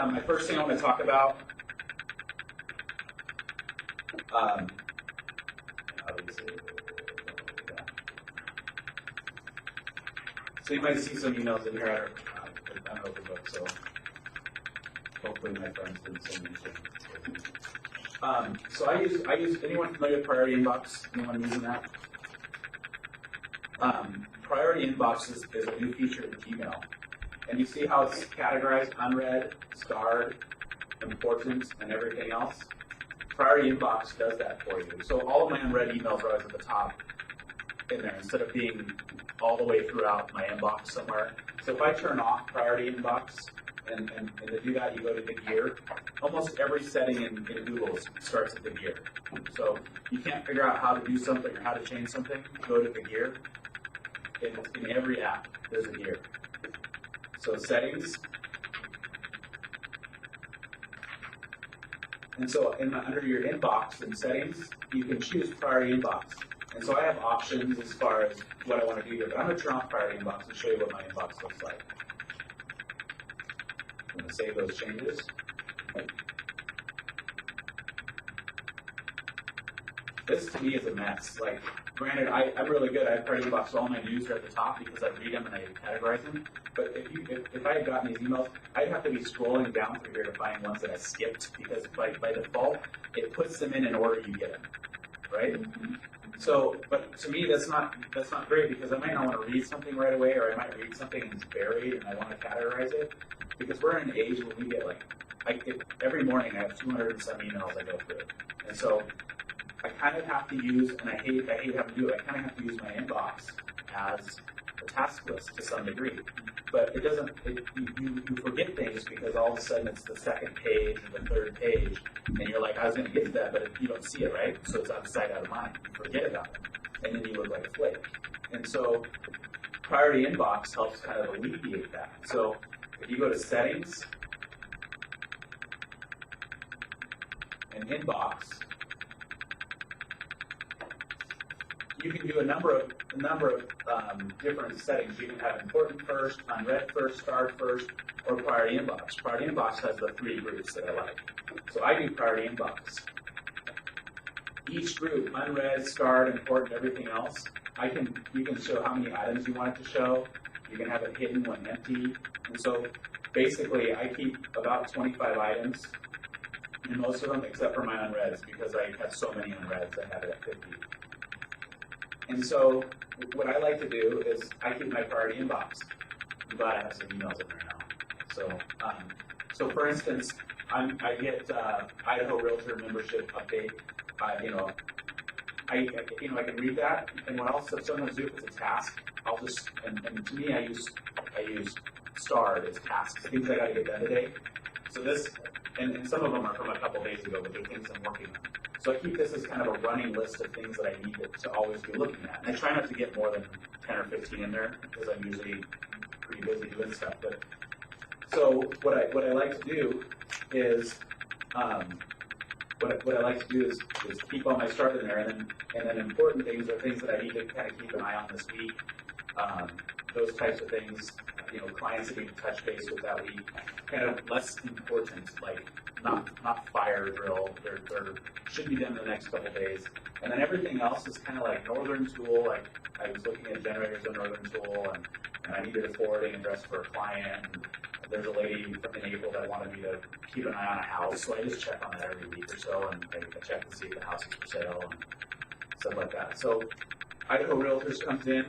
My first thing I want to talk about, so you might see some emails in here. I'm an open book, so hopefully my friends didn't send me anything. So I use, anyone familiar with Priority Inbox? Anyone using that? Priority Inbox is a new feature in Gmail. And you see how it's categorized, unread, starred, important, and everything else? Priority Inbox does that for you. So all of my unread emails are always at the top in there instead of being all the way throughout my inbox somewhere. So if I turn off Priority Inbox, and to do that you go to the gear, almost every setting in Google starts at the gear. So you can't figure out how to do something or how to change something, go to the gear. In every app, there's a gear. So settings, and so under your inbox in settings, you can choose Priority Inbox. And so I have options as far as what I want to do here, but I'm going to turn off Priority Inbox and show you what my inbox looks like. I'm going to save those changes. This to me is a mess. Like, granted, I'm really good. I have Priority Inbox, so all my news are at the top because I read them and I categorize them. But if I had gotten these emails, I'd have to be scrolling down through here to find ones that I skipped because by default, it puts them in order you get them, right? Mm-hmm. So, but to me, that's not great because I might not want to read something right away, or I might read something and it's buried and I want to categorize it. Because we're in an age where we get every morning I have 200 and some emails I go through, and so I kind of have to use, and I hate having to do it. I kind of have to use my inbox as a task list to some degree, but it doesn't. You forget things because all of a sudden it's the second page or the third page, and you're like, I was going to get to that, but you don't see it, right? So it's out of sight, out of mind. You forget about it, and then you look like a flake. And so Priority Inbox helps kind of alleviate that. So if you go to Settings and Inbox, you can do a number of different settings. You can have important first, unread first, starred first, or Priority Inbox. Priority Inbox has the three groups that I like. So I do Priority Inbox. Each group, unread, starred, important, everything else, you can show how many items you want it to show. You can have it hidden when empty. And so basically I keep about 25 items in most of them except for my unreads because I have so many unreads I have it at 50. And so what I like to do is I keep my Priority Inbox. I'm glad I have some emails in there now. So for instance, I get Idaho Realtor membership update. I can read that, and what I'll sometimes do if it's a task, I'll just and to me I use starred as tasks, things I got to get done today. So this, and some of them are from a couple days ago, but they're things I'm working on. So I keep this as kind of a running list of things that I need to always be looking at. And I try not to get more than 10 or 15 in there because I'm usually pretty busy doing stuff. But so what I like to do is what I like to do is keep all my start in there, and then important things are things that I need to kind of keep an eye on this week. Those types of things, clients that we can touch base with that week, kind of less important, like not fire drill. They're should be done in the next couple of days. And then everything else is kind of like Northern Tool. Like I was looking at generators in Northern Tool, and I needed a forwarding address for a client. And there's a lady in April that wanted me to keep an eye on a house, so I just check on that every week or so, and I check to see if the house is for sale and stuff like that. So Idaho Realtors comes in,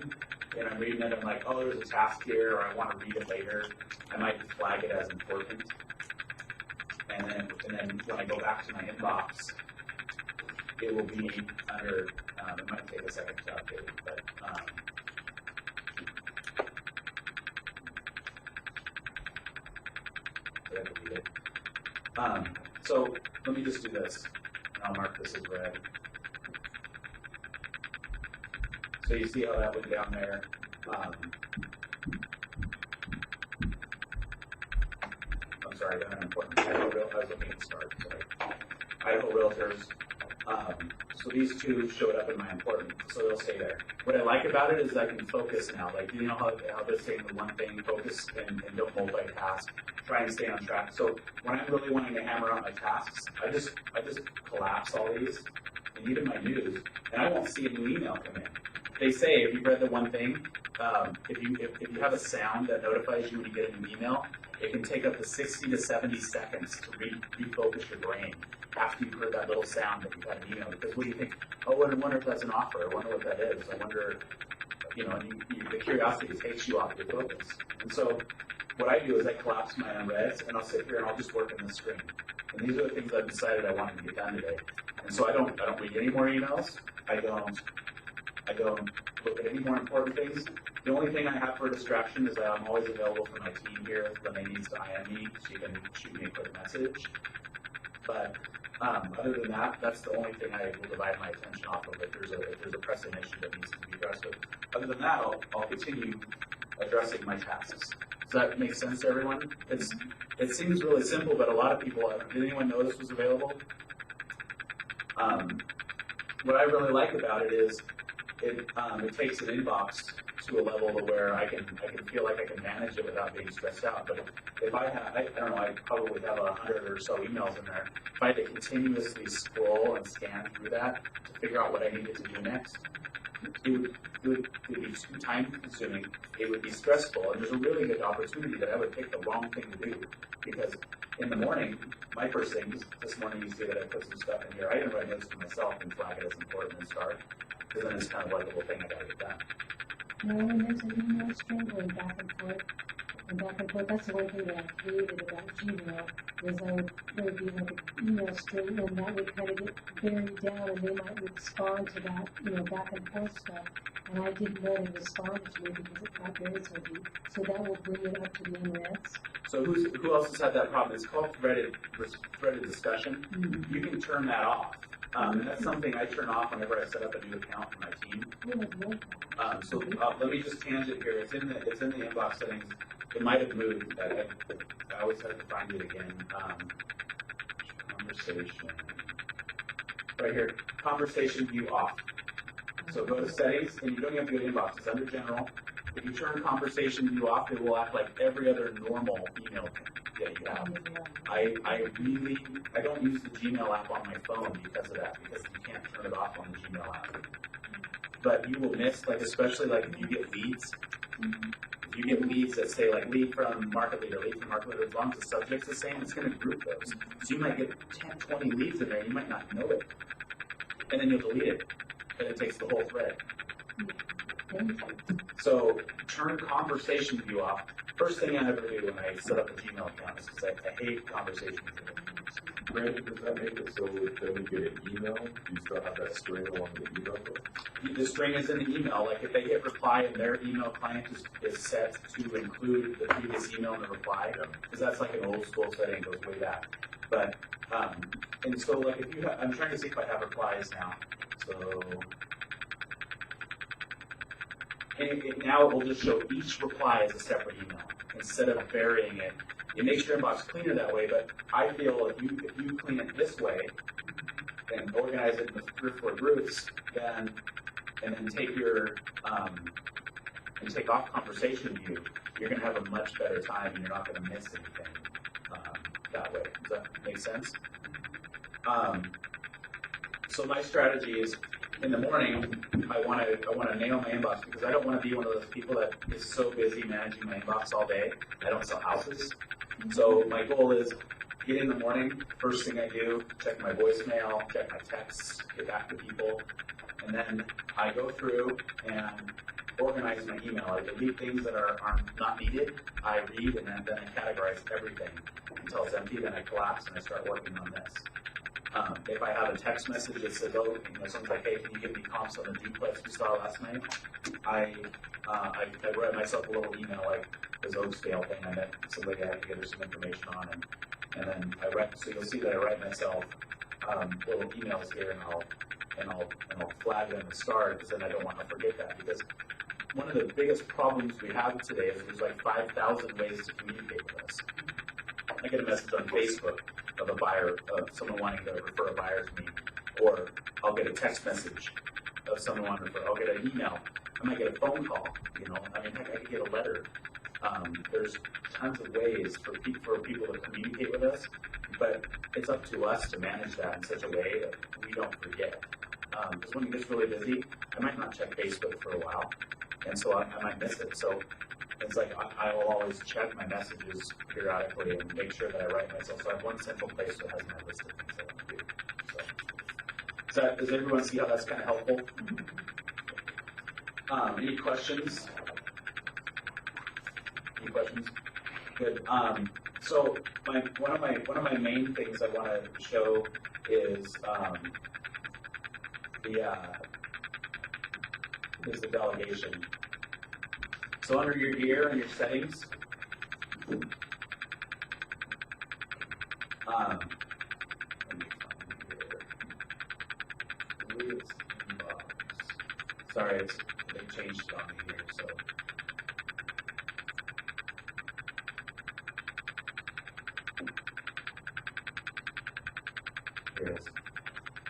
and I'm reading it, I'm like, oh, there's a task here, or I want to read it later. I might flag it as important. And then when I go back to my inbox, it will be under, it might take a second to update, but so let me just do this, and I'll mark this as red. So you see how that went down there. I'm sorry, that's important. I was looking at start. Sorry. Idaho Realtors. So these two showed up in my important, so they'll stay there. What I like about it is I can focus now. Like, you know how they're saying the one thing, focus and don't multitask, try and stay on track. So when I'm really wanting to hammer out my tasks, I just collapse all these and even my news, and I won't see a new email come in. They say if you've read the one thing, if you have a sound that notifies you when you get an email, it can take up to 60 to 70 seconds to refocus your brain after you've heard that little sound that you've had an email. Because what do you think? Oh, I wonder if that's an offer. I wonder what that is. I wonder, and the curiosity takes you off your focus. And so what I do is I collapse my unreads, and I'll sit here and I'll just work on the screen. And these are the things I've decided I wanted to get done today. And so I don't read any more emails. I don't look at any more important things. The only thing I have for a distraction is that I'm always available for my team here when they need to IM me, so you can shoot me a quick message. But other than that, that's the only thing I will divide my attention off of if there's a pressing issue that needs to be addressed with. Other than that, I'll continue addressing my tasks. Does that make sense to everyone? It seems really simple, but a lot of people, did anyone know this was available? What I really like about it is it takes an inbox to a level to where I can feel like I can manage it without being stressed out. But if I have, I don't know, I probably have 100 or so emails in there. If I had to continuously scroll and scan through that to figure out what I needed to do next, it would be too time consuming. It would be stressful, and there's a really good opportunity that I would pick the wrong thing to do. Because in the morning, my first thing is, this morning you see that I put some stuff in here. I didn't write notes to myself and flag it as important and start, because then it's kind of like a little thing I gotta get done. No, and there's an email string going back and forth. And back and forth, that's the one thing that I hated about Gmail, is there would be like an email string, and that would kind of get buried down, and they might respond to that, back and forth stuff. And I didn't know they responded to me because it got buried so deep. So that will bring it up to the unreads. So who else has had that problem? It's called threaded discussion. Mm-hmm. You can turn that off. And that's something I turn off whenever I set up a new account for my team. Let me just tangent here. It's in the inbox settings. It might have moved. I always have to find it again. Conversation. Right here. Conversation view off. So go to settings, and you don't have to go to inbox. It's under general. If you turn conversation view off, it will act like every other normal email that you have. I don't use the Gmail app on my phone because of that, because you can't turn it off on the Gmail app. But you will miss, especially if you get leads. If you get leads that say lead from market leader, as long as the subject's the same, it's going to group those. So you might get 10, 20 leads in there, you might not know it. And then you'll delete it, and it takes the whole thread. So turn conversation view off. First thing I ever do when I set up a Gmail account is because I hate conversation view. Brandon, does that make it so that when you get an email, you still have that string along the email? The string is in the email. If they hit reply and their email client is set to include the previous email in the reply, because that's like an old school setting, goes way back. But and so if you I'm trying to see if I have replies now. So. And now it will just show each reply as a separate email instead of burying it. It makes your inbox cleaner that way, but I feel if you clean it this way and organize it into 3 or 4 groups, and then take your and take off conversation view, you're going to have a much better time, and you're not going to miss anything that way. Does that make sense? So my strategy is, in the morning, I want to nail my inbox, because I don't want to be one of those people that is so busy managing my inbox all day. I don't sell houses. So my goal is get in the morning, first thing I do, check my voicemail, check my texts, get back to people, and then I go through and organize my email. I delete things that are not needed. I read, and then I categorize everything until it's empty. Then I collapse and I start working on this. If I have a text message that says, someone's like, hey, can you give me comps on the duplex we saw last night? I write myself a little email like this Oaksdale thing. I met somebody I had to get her some information on, and then I write. So you'll see that I write myself little emails here, and I'll flag them and start, because then I don't want to forget that. Because one of the biggest problems we have today is there's 5,000 ways to communicate with us. I get a message on Facebook of a buyer, of someone wanting to refer a buyer to me, or I'll get a text message of someone wanting to refer. I'll get an email. I might get a phone call. I mean, heck, I could get a letter. There's tons of ways for people to communicate with us, but it's up to us to manage that in such a way that we don't forget. Because when it gets really busy, I might not check Facebook for a while, and so I might miss it. So it's like I will always check my messages periodically and make sure that I write myself. So I have one central place that has my list of things I want to do. So does everyone see how that's kind of helpful? Any questions? Any questions? Good. So one of my main things I want to show is the delegation. So under your gear and your settings, let me find here. I believe it's inbox. Sorry, they changed it on me here, so. Here it is.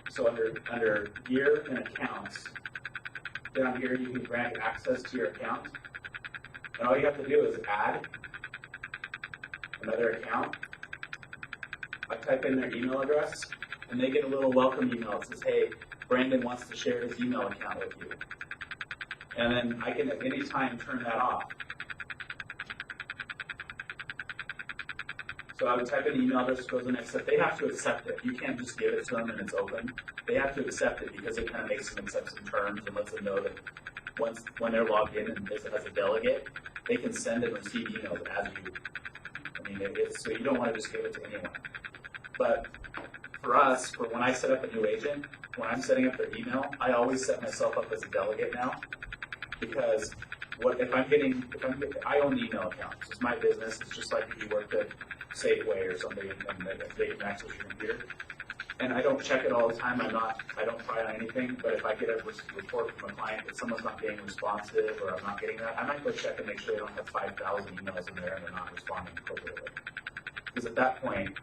So under gear and accounts, down here you can grant access to your account. And all you have to do is add another account. I type in their email address, and they get a little welcome email that says, hey, Brandon wants to share his email account with you. And then I can at any time turn that off. So I would type in the email address, goes in next step. They have to accept it. You can't just give it to them and it's open. They have to accept it because it kind of makes them accept some terms and lets them know that when they're logged in and as a delegate, they can send and receive emails as you. I mean, so you don't want to just give it to anyone. But for us, for when I set up a new agent, when I'm setting up their email, I always set myself up as a delegate now, because I own the email account. It's my business. It's just like if you worked at Safeway or something and they can access your computer. And I don't check it all the time. I don't pry on anything, but if I get a report from a client that someone's not being responsive or I'm not getting that, I might go check and make sure they don't have 5,000 emails in there and they're not responding appropriately. Because at that point,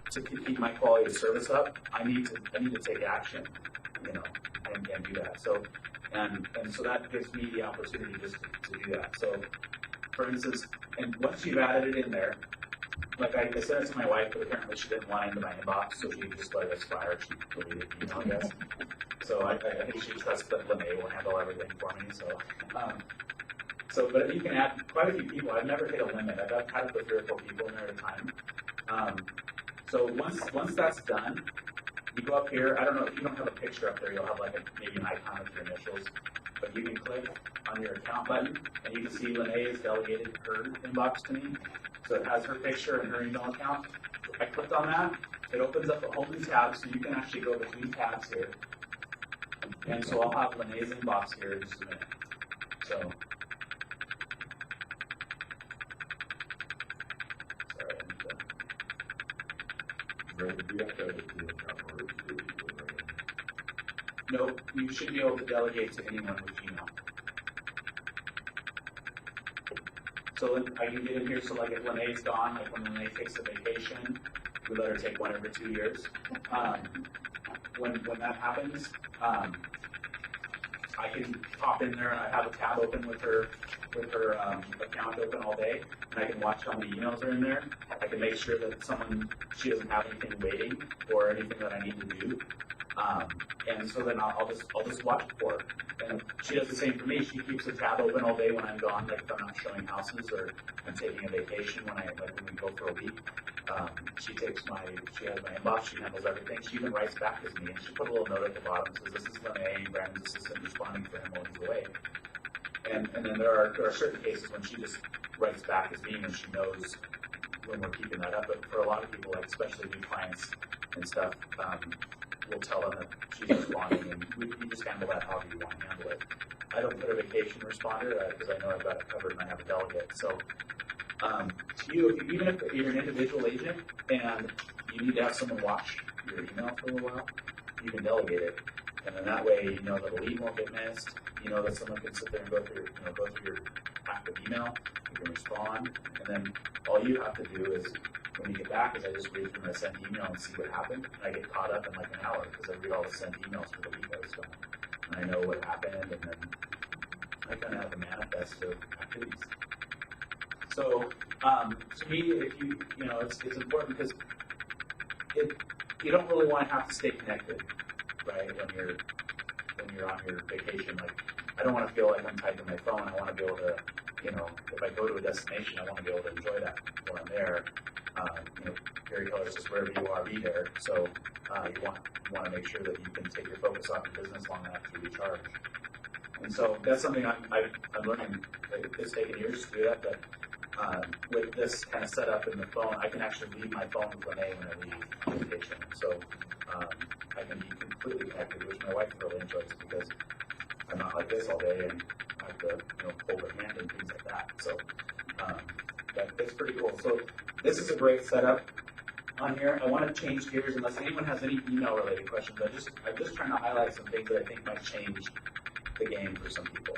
to keep my quality of service up, I need to take action, and do that. So, and so that gives me the opportunity just to do that. So, for instance, and once you've added it in there, like I sent it to my wife, but apparently she didn't want it into my inbox, so she just let it expire. She deleted it, I guess. So I think she trusts that Lene will handle everything for me. But you can add quite a few people. I've never hit a limit. I've had to put 3 or 4 people in there at a time. So once that's done, you go up here. I don't know if you don't have a picture up there, you'll have like maybe an icon with your initials. But you can click on your account button, and you can see Lene has delegated her inbox to me. So it has her picture and her email account. I clicked on that. It opens up a whole new tab, so you can actually go between tabs here. And so I'll have Lene's inbox here in just a minute. So, sorry, I need to. Brandon, do you have to have a team account in order to do it? No, you should be able to delegate to anyone with Gmail. So I can get in here, so like if Lene's gone, like when Lene takes a vacation, we let her take one every 2 years. When that happens, I can pop in there and I have a tab open with her account open all day, and I can watch how many emails are in there. I can make sure that she doesn't have anything waiting or anything that I need to do. And so then I'll just watch it for her. And she does the same for me. She keeps the tab open all day when I'm gone, like if I'm not showing houses or I'm taking a vacation when we go for a week. She has my inbox, she handles everything. She even writes back to me, and she put a little note at the bottom that says, this is Lene, Brandon's assistant, responding for him while he's away. And then there are certain cases when she just writes back as me and she knows when we're keeping that up. But for a lot of people, like especially new clients and stuff, we'll tell them that she's responding, and we just handle that however you want to handle it. I don't put a vacation responder because I know I've got it covered and I have a delegate. So even if you're an individual agent and you need to have someone watch your email for a little while, you can delegate it. And then that way, you know that a lead won't get missed. You know that someone can sit there and go through your active email. You can respond, and then all you have to do is when you get back is I just read through my sent email and see what happened. And I get caught up in like an hour because I read all the sent emails for the week I was gone. And I know what happened, and then I kind of have a manifest of activities. So, to me, if you know, it's important because you don't really want to have to stay connected, right? When you're on your vacation, like I don't want to feel like I'm tied to my phone. I want to be able to, you know, if I go to a destination, I want to be able to enjoy that while I'm there. You know, Gary Keller says wherever you are, be there. So you want to make sure that you can take your focus off your business long enough to recharge. And so that's something I'm learning. It's taken years to do that, but with this kind of setup in the phone, I can actually leave my phone with Renee when I leave on vacation. So I can be completely connected, which my wife really enjoys because I'm not like this all day and I have to, you know, hold her hand and things like that. So that's pretty cool. So this is a great setup on here. I want to change gears unless anyone has any email related questions. I'm just trying to highlight some things that I think might change the game for some people.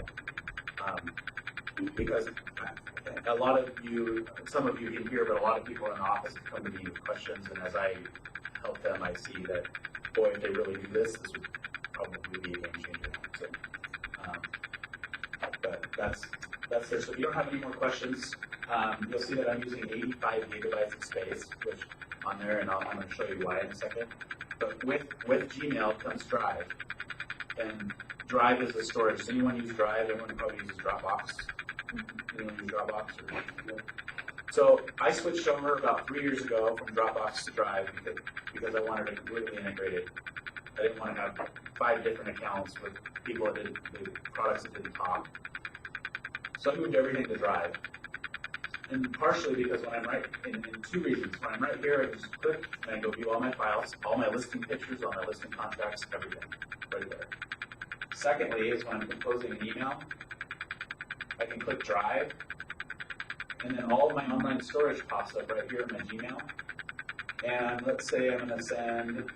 Because a lot of you, some of you in here, but a lot of people in the office come to me with questions, and as I help them, I see that, boy, if they really do this would probably be a game changer. So, but that's it. So if you don't have any more questions, you'll see that I'm using 85 gigabytes of space, which on there, and I'm going to show you why in a second. But with Gmail comes Drive, and Drive is a storage. Does anyone use Drive? Everyone probably uses Dropbox. Anyone use Dropbox? So I switched over about 3 years ago from Dropbox to Drive because I wanted to completely integrate it. I didn't want to have 5 different accounts with people that did the products that didn't talk. So I moved everything to Drive. And partially because when I'm right, in 2 reasons. When I'm right here, I just click and I go view all my files, all my listing pictures, all my listing contracts, everything, right there. Secondly is when I'm composing an email, I can click Drive, and then all of my online storage pops up right here in my Gmail. And let's say I'm going to send,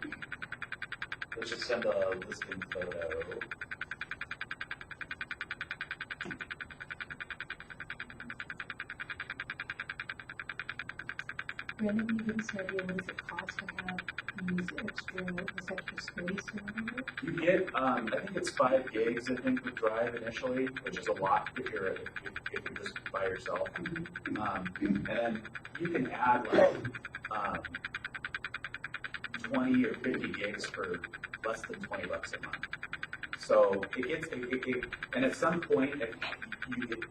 let's just send a listing photo. Brandon, can you give us an idea what does it cost to have this extra space or whatever? You get, I think it's 5 gigs, I think, with Drive initially, which is a lot if you're just by yourself. And then you can add like 20 or 50 gigs for less than $20 a month. So and at some point, if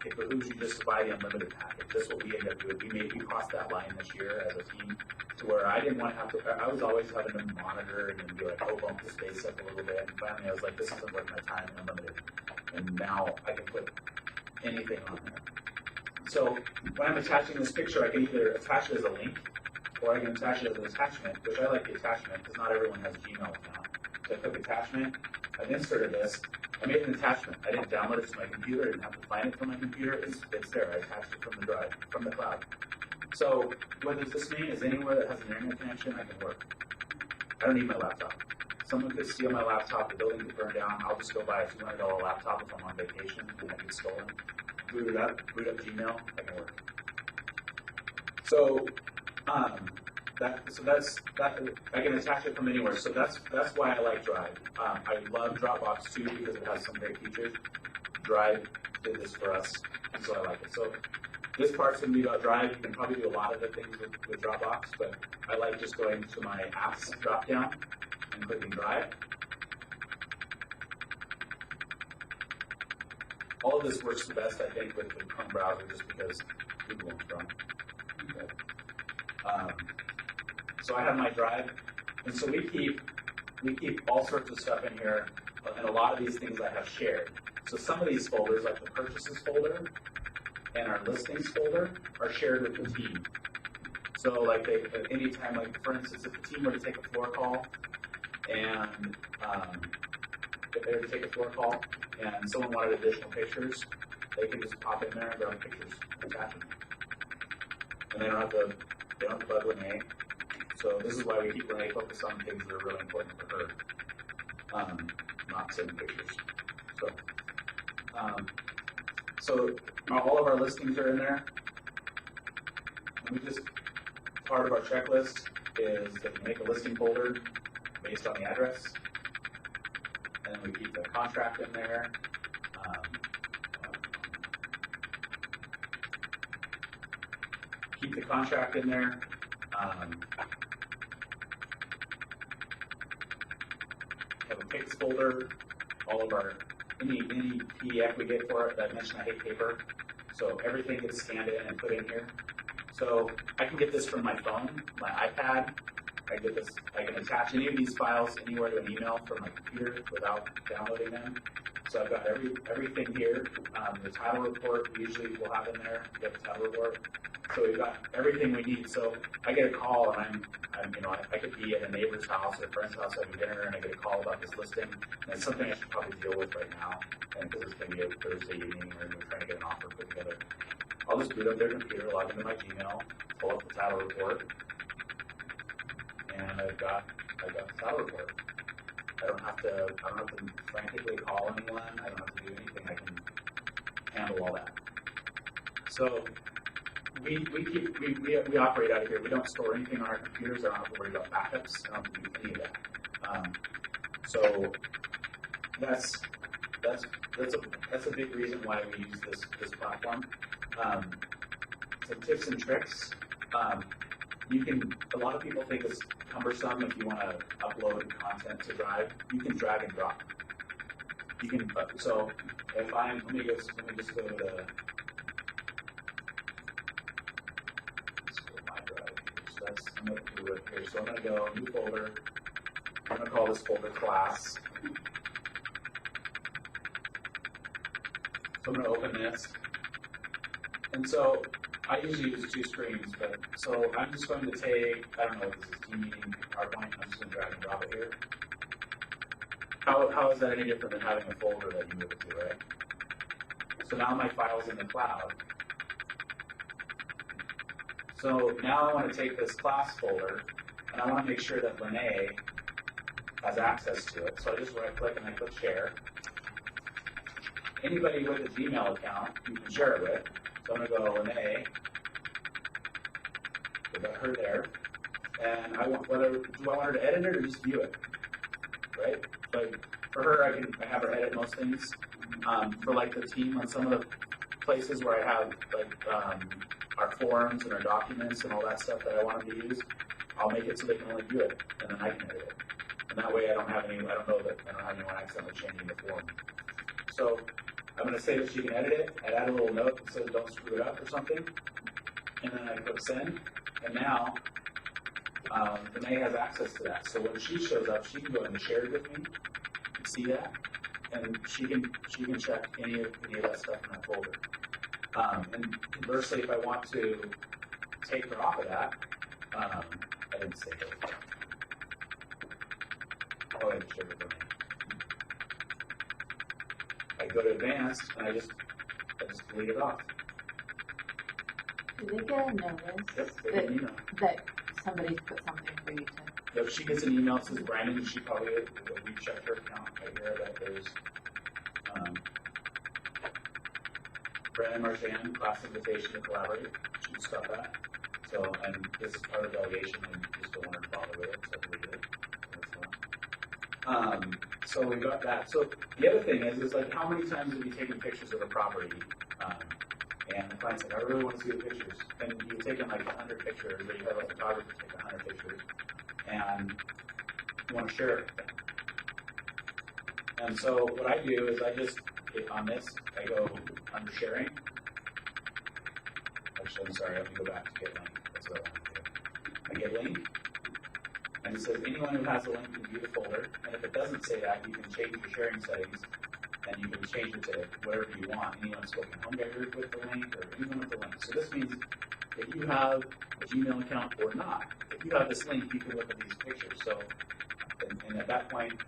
it behooves you just to buy the unlimited package. That's what we end up doing. We crossed that line this year as a team to where I didn't want to have to, I was always having to monitor and be like, oh, bump the space up a little bit. And finally I was like, this isn't worth my time, unlimited. And now I can put anything on there. So when I'm attaching this picture, I can either attach it as a link or I can attach it as an attachment, which I like the attachment because not everyone has Gmail now. So I click attachment, I've inserted this, I made an attachment. I didn't download it to my computer. I didn't have to find it from my computer. It's there. I attached it from the drive, from the cloud. So what does this mean? Is anywhere that has an internet connection, I can work. I don't need my laptop. Someone could steal my laptop, the building could burn down. I'll just go buy a $200 laptop if I'm on vacation and I get stolen. Boot up Gmail, I can work. So that's I can attach it from anywhere. So that's why I like Drive. I love Dropbox too because it has some great features. Drive did this for us, and so I like it. So this part's going to be about Drive. You can probably do a lot of the things with Dropbox, but I like just going to my apps drop down and clicking Drive. All of this works the best, I think, with the Chrome browser, just because Google won't run. Okay. So I have my Drive, and so we keep all sorts of stuff in here, and a lot of these things I have shared. So some of these folders, like the purchases folder and our listings folder, are shared with the team. So like anytime, like for instance, if the team were to take a floor call, and if they were to take a floor call, and someone wanted additional pictures, they can just pop in there and grab pictures, attach them, and they don't have to bug Renee. So this is why we keep Renee focused on things that are really important for her, not sending pictures. So all of our listings are in there. Let me just part of our checklist is that we make a listing folder based on the address, and then we keep the contract in there. Keep the contract in there. Have a pics folder. All of our any PDF we get for it. That I mentioned I hate paper, so everything gets scanned in and put in here. So I can get this from my phone, my iPad. I get this. I can attach any of these files anywhere to an email from my computer without downloading them. So I've got everything here. The title report usually we'll have in there. Get the title report. So we've got everything we need. So I get a call and I could be at a neighbor's house or a friend's house having dinner and I get a call about this listing. And it's something I should probably deal with right now. And because it's going to be a Thursday evening and we're trying to get an offer put together. I'll just boot up their computer, log into my Gmail, pull up the title report, and I've got the title report. I don't have to frantically call anyone. I don't have to do anything. I can handle all that. So we operate out of here. We don't store anything on our computers. I don't have to worry about backups. I don't have to do any of that. So that's a big reason why we use this platform. Some tips and tricks. A lot of people think it's cumbersome if you want to upload content to Drive. You can drag and drop. So if let me just go to my Drive here. So I'm going to do it here. So I'm going to go new folder. I'm going to call this folder class. So I'm going to open this. And so I usually use 2 screens, but so I'm just going to take, I don't know if this is team meeting, PowerPoint, I'm just going to drag and drop it here. How is that any different than having a folder that you move it to, right? So now my file's in the cloud. So now I want to take this class folder, and I want to make sure that Lene has access to it. So I just right click and I click share. Anybody with a Gmail account, you can share it with. So I'm going to go Lene, put her there, and do I want her to edit it or just view it, right? So for her, I have her edit most things. For like the team on some of the places where I have like our forms and our documents and all that stuff that I want them to use, I'll make it so they can only view it, and then I can edit it. And that way I don't have anyone accidentally changing the form. So I'm going to say that she can edit it. I add a little note that says don't screw it up or something. And then I click send. And now, Renee has access to that. So when she shows up, she can go and share it with me and see that. And she can check any of that stuff in that folder. And conversely, if I want to take her off of that, I didn't say it. Oh, I didn't share it with me. I go to advanced and I just delete it off. Do they get a notice that somebody's put something for you to? If she gets an email that says Brandon, she probably we checked her account right here that there's Brandon Marchand, class invitation to collaborate. She can stop that. So, and this is part of delegation and you just don't want her to bother with it, so delete it. So we got that. So the other thing is like how many times have you taken pictures of a property? And the client's like, I really want to see the pictures. And you've taken like 100 pictures, or you have a photographer take 100 pictures, and you want to share it with them. And so what I do is I just, on this, I go under sharing. Actually, I'm sorry, I have to go back to get link. That's what I want to do. I get link. And it says anyone who has a link can view the folder. And if it doesn't say that, you can change your sharing settings and you can change it to whatever you want. Anyone Spokane home buyer with the link or anyone with the link. So this means if you have a Gmail account or not, if you have this link, you can look at these pictures. So, and at that point,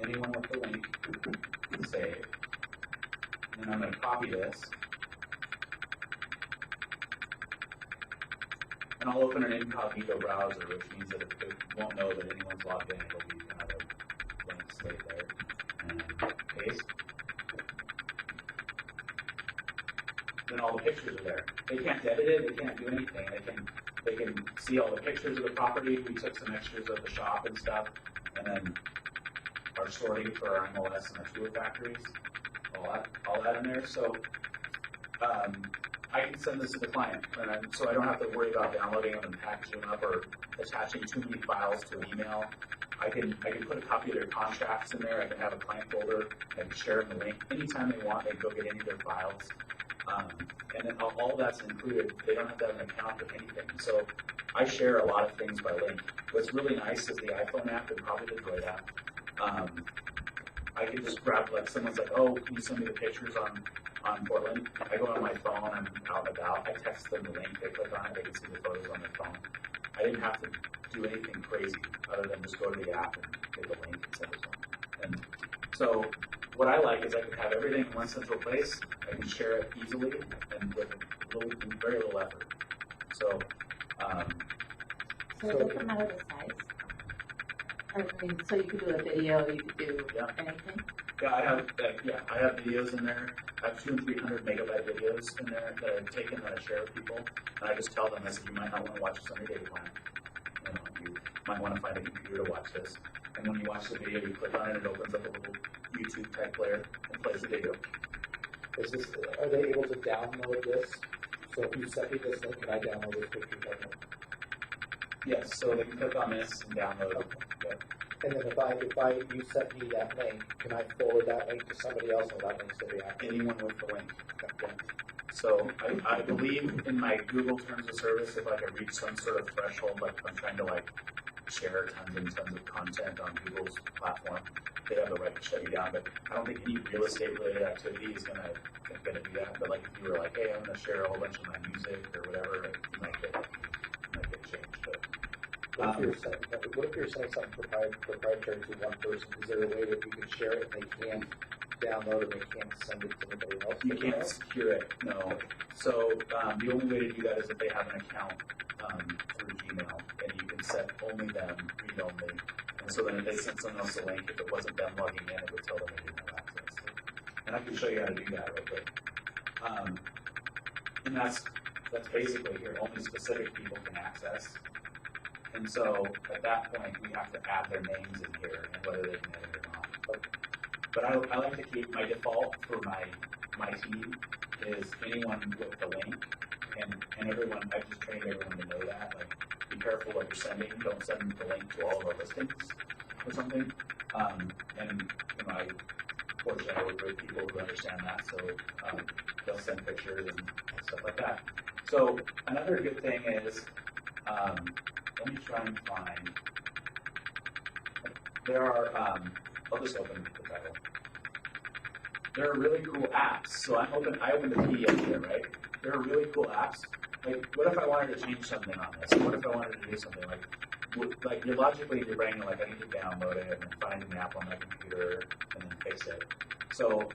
anyone with the link, save. And then I'm going to copy this. And I'll open an incognito browser, which means that it won't know that anyone's logged in. It'll be kind of a blank slate there. And paste. then all the pictures are there. They can't edit it, they can't do anything. They can see all the pictures of the property. We took some extras of the shop and stuff, and then our sorting for our MLS and our tool factories, all that in there. So I can send this to the client, so I don't have to worry about downloading them and packaging them up or attaching too many files to an email. I can put a copy of their contracts in there. I can have a client folder. I can share them the link anytime they want. They can go get any of their files, and then all that's included. They don't have to have an account or anything. So I share a lot of things by link. What's really nice is the iPhone app and probably the Droid app. I can just grab, like, someone's like, oh, can you send me the pictures on Portland? I go on my phone, I'm out and about, I text them the link, they click on it, they can see the photos on their phone. I didn't have to do anything crazy other than just go to the app and get the link and send it to them. And so what I like is I can have everything in one central place, I can share it easily and with very little effort. So, So does it come out of the size? Or, I mean, so you could do a video, you could do anything? Yeah, I have videos in there. I have 200 and 300 megabyte videos in there that I've taken that I share with people. And I just tell them, I said, you might not want to watch this on your data plan. You might want to find a computer to watch this. And when you watch the video, you click on it, it opens up a little YouTube type player and plays the video. Are they able to download this? So if you send me this link, can I download this picture? Yes, so they can click on this and download it. Yeah. And then if you send me that link, can I forward that link to somebody else, or that link's to be active? Anyone with the link. Yeah. So I believe in my Google terms of service, if I could reach some sort of threshold, like I'm trying to share tons and tons of content on Google's platform, they have the right to shut you down. But I don't think any real estate related activity is gonna do that. But like if you were like, hey, I'm gonna share a whole bunch of my music or whatever, you might get changed. But what if you're saying something proprietary to one person? Is there a way that you can share it and they can't download it, they can't send it to anybody else? you can't secure it, no. So the only way to do that is if they have an account through Gmail, and you can set only them read only. And so then if they send someone else a link, if it wasn't them logging in, it would tell them they didn't have access. And I can show you how to do that real quick. And that's basically here, only specific people can access. And so at that point, we have to add their names in here and whether they can edit or not. But I like to keep my default for my team is anyone with the link, and everyone. I've just trained everyone to know that. Like, be careful what you're sending. Don't send the link to all of our listings or something. And I fortunately I work with people who understand that, so they'll send pictures and stuff like that. So another good thing is. Let me try and find. There are, I'll just open the title. There are really cool apps. So I open the PDF here, right? There are really cool apps. Like, what if I wanted to change something on this? What if I wanted to do something like you're logically in your brain, you're like, I need to download it and then find an app on my computer and then fix it. So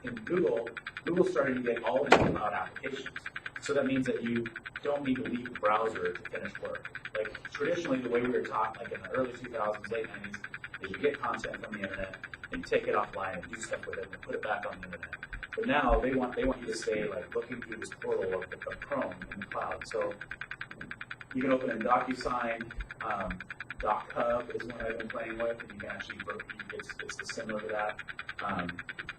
in Google's starting to get all into cloud applications. So that means that you don't need to leave the browser to finish work. Like traditionally, the way we were taught, like in the early 2000s, late 90s, is you get content from the internet and take it offline and do stuff with it and put it back on the internet. But now they want you to stay like looking through this portal of Chrome in the cloud. So you can open in DocuSign. DocHub is one I've been playing with, and you can actually it's similar to that.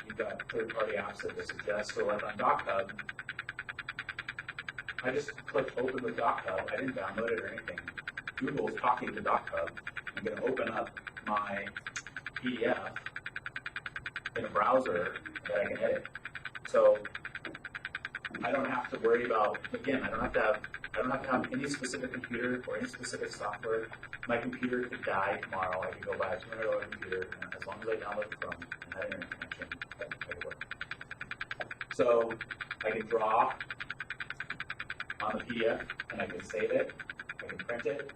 You've got third-party apps that will suggest. So like on DocHub. I just clicked open with DocHub. I didn't download it or anything. Google's talking to DocHub. I'm going to open up my PDF in a browser that I can edit. So I don't have to worry about. Again, I don't have to have any specific computer or any specific software. My computer could die tomorrow. I could go buy a $200 computer, and as long as I download it from and have internet connection, that could work. So I can draw on the PDF, and I can save it, I can print it,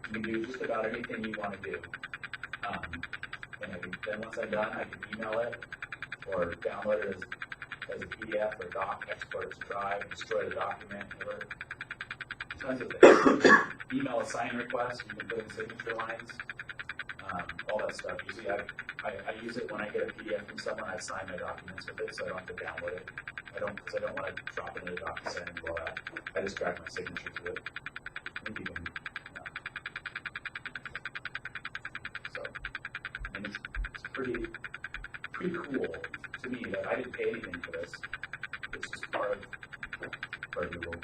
you can do just about anything you want to do. And then once I'm done, I can email it, or download it as a PDF or doc, export it to Drive, destroy the document, whatever. Tons of things. Email a sign request, you can put in signature lines. all that stuff. Usually I use it when I get a PDF from someone, I sign my documents with it, so I don't have to download it. Because I don't want to drop it in a DocuSign and all that. I just drag my signature to it. And you can, so, I mean, it's pretty cool to me that I didn't pay anything for this. It's just part of Google.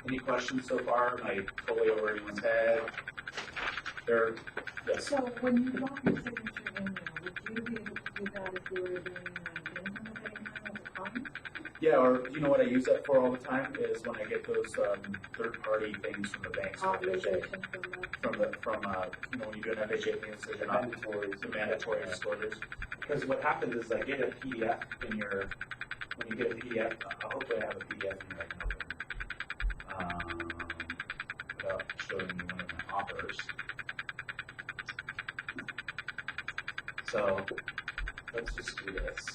Any questions so far? Am I totally over anyone's head? Yes. So when you drop your signature in there, would you be able to do that if you were doing anything as a client? Yeah, or you know what I use that for all the time is when I get those third-party things from the banks. Authorization From you know, when you do an FHA thing, so you're not mandatory disclosures. Because what happens is I get a PDF when you get a PDF, hopefully I have a PDF in here I can open. Without showing you one of my offers. So, let's just do this.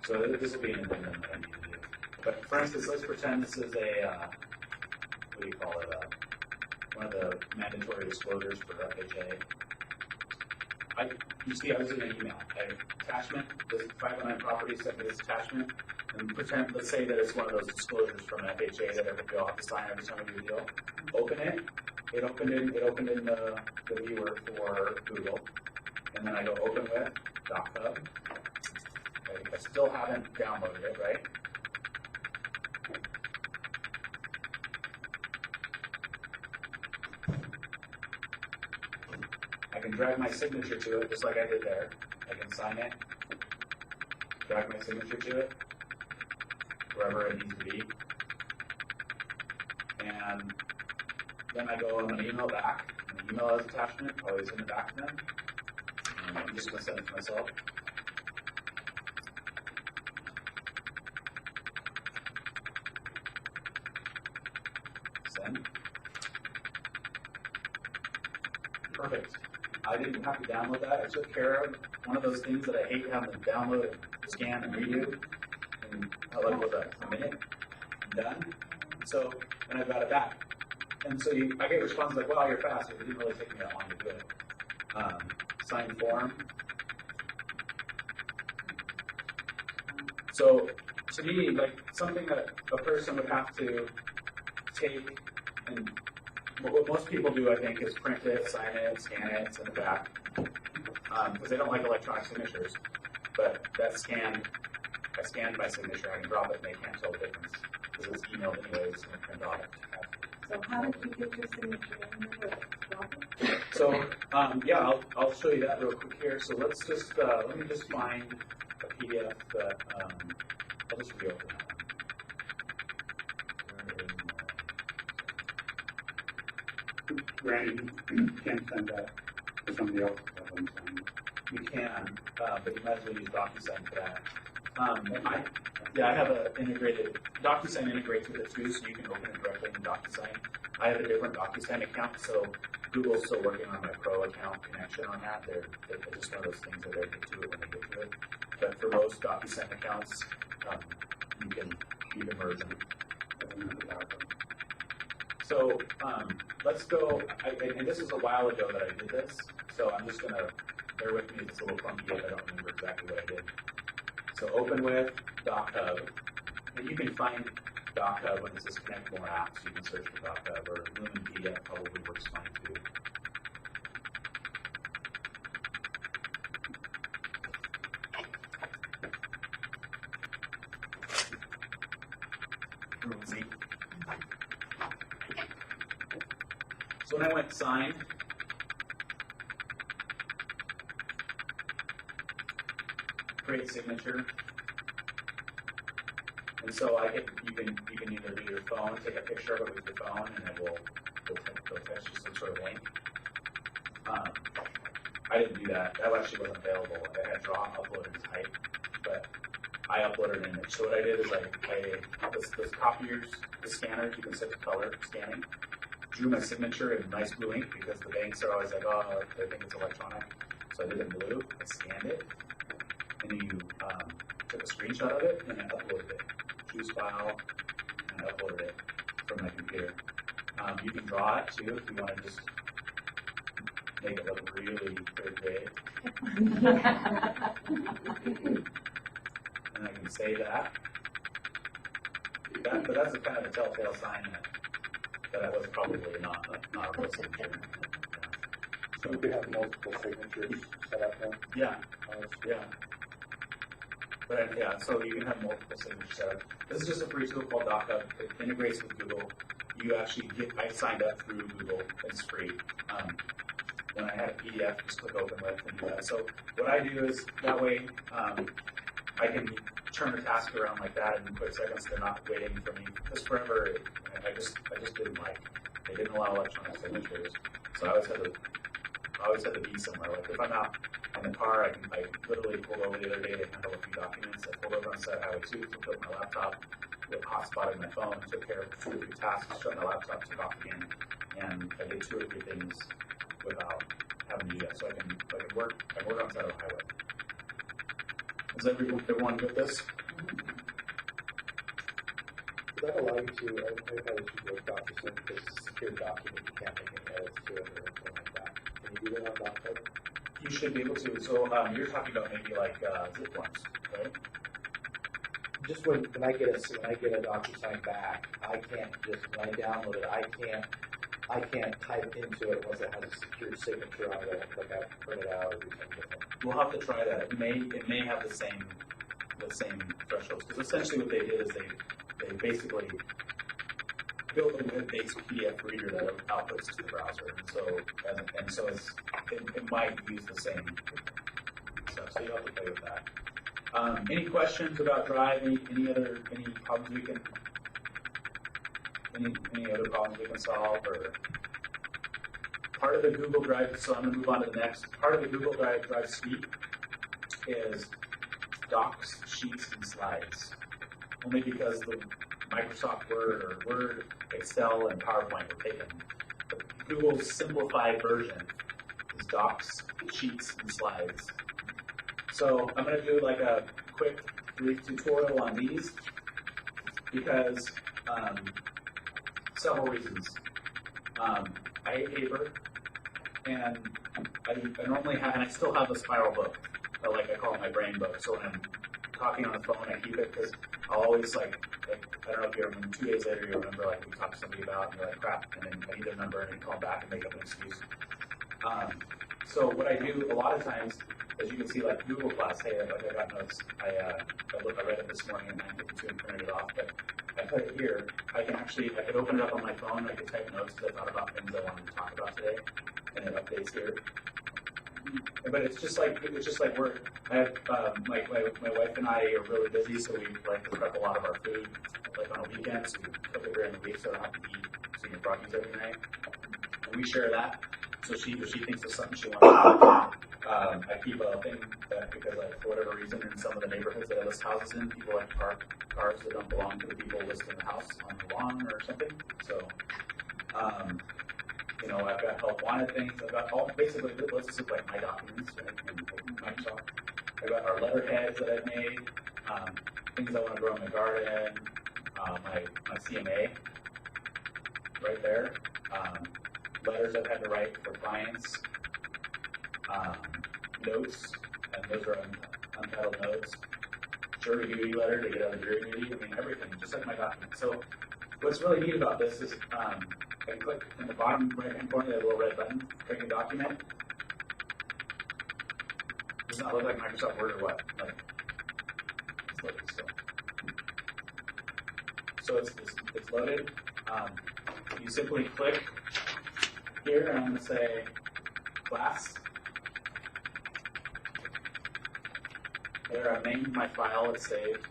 So this will be an addendum that I need to do. But for instance, let's pretend this is what do you call it, one of the mandatory disclosures for FHA. You see, I was in an email. Attachment, this 509 property sent me this attachment, and pretend, let's say that it's one of those disclosures from FHA that everybody will have to sign every time we do a deal. Open it. It opened in the viewer for Google, and then I go open with DocHub. I still haven't downloaded it, right? I can drag my signature to it just like I did there. I can sign it, drag my signature to it, wherever it needs to be. And then I go, I'm going to email back. And the email as attachment, always in the document. And I'm just going to send it to myself. Send. Perfect. I didn't have to download that. I took care of one of those things that I hate having to download, scan, and redo. And how long was that? A minute? I'm done. So, and I got it back. And so I get responses like, wow, you're fast. It didn't really take me that long to do it. Sign form. So, to me, like, something that a person would have to take and what most people do, I think, is print it, sign it, scan it, send it back. Because they don't like electronic signatures. But I scanned my signature, I can drop it, and they can't tell the difference. Because it's emailed anyways, and print off it. So how did you get your signature in there? Drop it? So, yeah, I'll show you that real quick here. So let's just, let me just find a PDF that, I'll just reopen that one. Randy, you can't send that to somebody else. You can, but you might as well use DocuSign for that. I have a integrated, DocuSign integrates with it too, so you can open it directly in DocuSign. I have a different DocuSign account, so Google's still working on my Pro account connection on that. They're just one of those things that they get to it when they get to it. But for most DocuSign accounts, you can merge them. So let's go, and this is a while ago that I did this, so I'm just going to, bear with me, it's a little funky yet, I don't remember exactly what I did. So open with DocHub, and you can find DocHub when it says connect more apps, you can search for DocHub, or Lumen PDF probably works fine too. See? So when I went sign, create signature, and so you can either do your phone, take a picture of it with your phone, and it will text you some sort of link. I didn't do that. That actually wasn't available. I had draw, upload, and type, but I uploaded an image. So what I did is those copiers, the scanners, you can set the color scanning. Drew my signature in nice blue ink because the banks are always like, oh, they think it's electronic. So I did it in blue, I scanned it, and then you took a screenshot of it and then uploaded it. Choose file and uploaded it from my computer. You can draw it too if you want to just make it look really third grade. And I can say that. But that's kind of a telltale sign that I was probably not a real signature. So we could have multiple signatures set up then? Yeah, yeah. But yeah, so you can have multiple signatures set up. This is just a free tool called DocHub. It integrates with Google. You actually I signed up through Google. It's free. When I had a PDF, just click open with and do that. So what I do is that way I can turn a task around like that in quick seconds. They're not waiting for me. Because forever, I just didn't like. They didn't allow electronic signatures, so I always had to be somewhere. Like if I'm out in the car, I literally pulled over the other day to handle a few documents. I pulled over on side highway 2, took up my laptop, with hotspotted my phone, took care of 2 or 3 tasks, shut my laptop, took off again, and I did 2 or 3 things without having to do that. So I can work on side of the highway. Is everyone with this? Does that allow you to, I thought you should go DocuSign because it's a secure document, you can't make any edits to it or anything like that. Can you do that on DocHub? You should be able to. So you're talking about maybe like zip forms, right? Just when I get a DocuSign back, I can't just, when I download it, I can't type into it unless it has a secure signature on it, like I have to print it out or do something different. We'll have to try that. It may have the same thresholds, because essentially what they did is they basically built a web-based PDF reader that outputs to the browser, and so it might use the same stuff. So you'll have to play with that. Any questions about Drive? Any problems we can any other problems we can solve? Or part of the Google Drive. So I'm going to move on to the next part of the Google Drive suite is docs, sheets, and slides. Only because the Microsoft Word, Excel, and PowerPoint were taken. But Google's simplified version is docs, sheets, and slides. So I'm going to do like a quick brief tutorial on these because several reasons. I hate paper, and I normally have, and I still have the spiral book, like I call it my brain book. So when I'm talking on the phone, I keep it because I'll always like I don't know if you remember, 2 days later you remember like we talked to somebody about, and you're like crap, and then I need their number and then call back and make up an excuse. So what I do a lot of times, as you can see, like Google Class, hey, like I got notes. I read it this morning at 9:52 and printed it off, but I put it here. I could open it up on my phone. I could type notes because I thought about things I wanted to talk about today, and it updates here. But it's just like work. I have my wife and I are really busy, so we like to prep a lot of our food like on a weekend. So we cook it during the week, so I don't have to eat senior froggies every night. And we share that. So if she thinks of something she wants to do, I keep a thing that because like for whatever reason in some of the neighborhoods that I list houses in, people like to park cars that don't belong to the people listing the house on the lawn or something. So I've got help wanted things. I've got all basically this is like my documents in Microsoft. I've got our letterheads that I've made, things I want to grow in my garden, my CMA right there, letters I've had to write for clients, notes, and those are untitled notes, jury duty letter to get out of jury duty. I mean everything, just like my document. So what's really neat about this is I can click in the bottom right-hand corner, that little red button, create a document. Does not look like Microsoft Word or what? Like, it's loaded still. So it's loaded. You simply click here, and I'm going to say class. There, I've named my file, it's saved.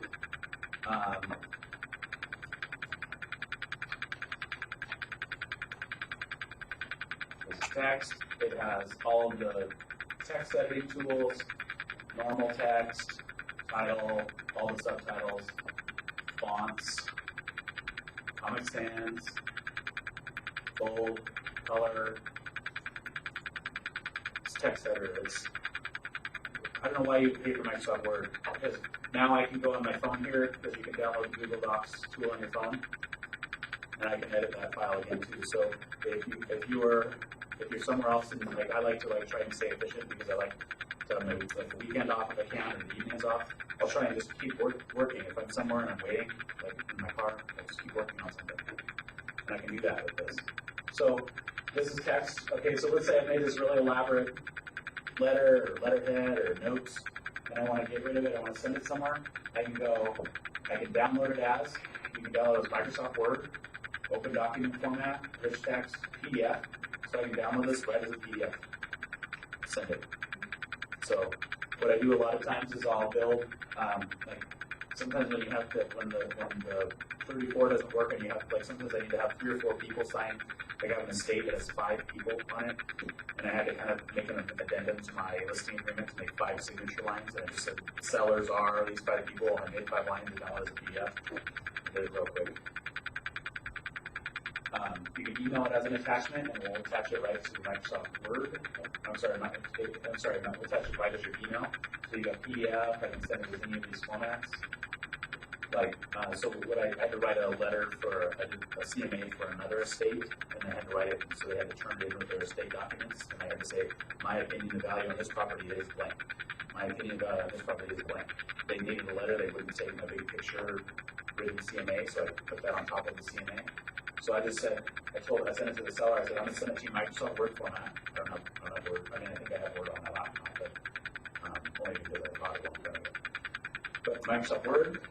Text, it has all of the text editing tools, normal text, title, all the subtitles, fonts, Comic Sans, bold, color. It's text editor. I don't know why you pay for Microsoft Word, because now I can go on my phone here, because you can download the Google Docs tool on your phone, and I can edit that file again too. So if you're somewhere else, and like I like to like try and stay efficient because I like to maybe like the weekend off if I can and the evenings off. I'll try and just keep working. If I'm somewhere and I'm waiting, like in my car, I'll just keep working on something, and I can do that with this. So this is text. Okay, so let's say I made this really elaborate letter or letterhead or notes, and I want to get rid of it. I want to send it somewhere. I can download it as. You can download it as Microsoft Word, open document format, rich text, PDF. So I can download this right as a PDF, send it. So what I do a lot of times is I'll build, like sometimes when the 34 doesn't work and you have, like sometimes I need to have 3 or 4 people sign, like I have an estate that has 5 people on it, and I had to kind of make an addendum to my listing agreement to make 5 signature lines, and I just said sellers are these 5 people, and I made 5 lines and download as a PDF. I did it real quick. You can email it as an attachment, and we'll attach it right to Microsoft Word. We'll attach it right as your email. So you got PDF, I can send it with any of these formats. Like, so what I had to write a letter for a CMA for another estate, and I had to write it, so they had to turn it in with their estate documents, and I had to say, my opinion, the value on this property is blank. My opinion, the value on this property is blank. They needed a letter, they wouldn't take a big picture written CMA, so I put that on top of the CMA. So I just said, I sent it to the seller, I said, I'm going to send it to you Microsoft Word format. I don't have Word. I mean, I think I have Word on my laptop, but only because I bought it one time ago. But Microsoft Word,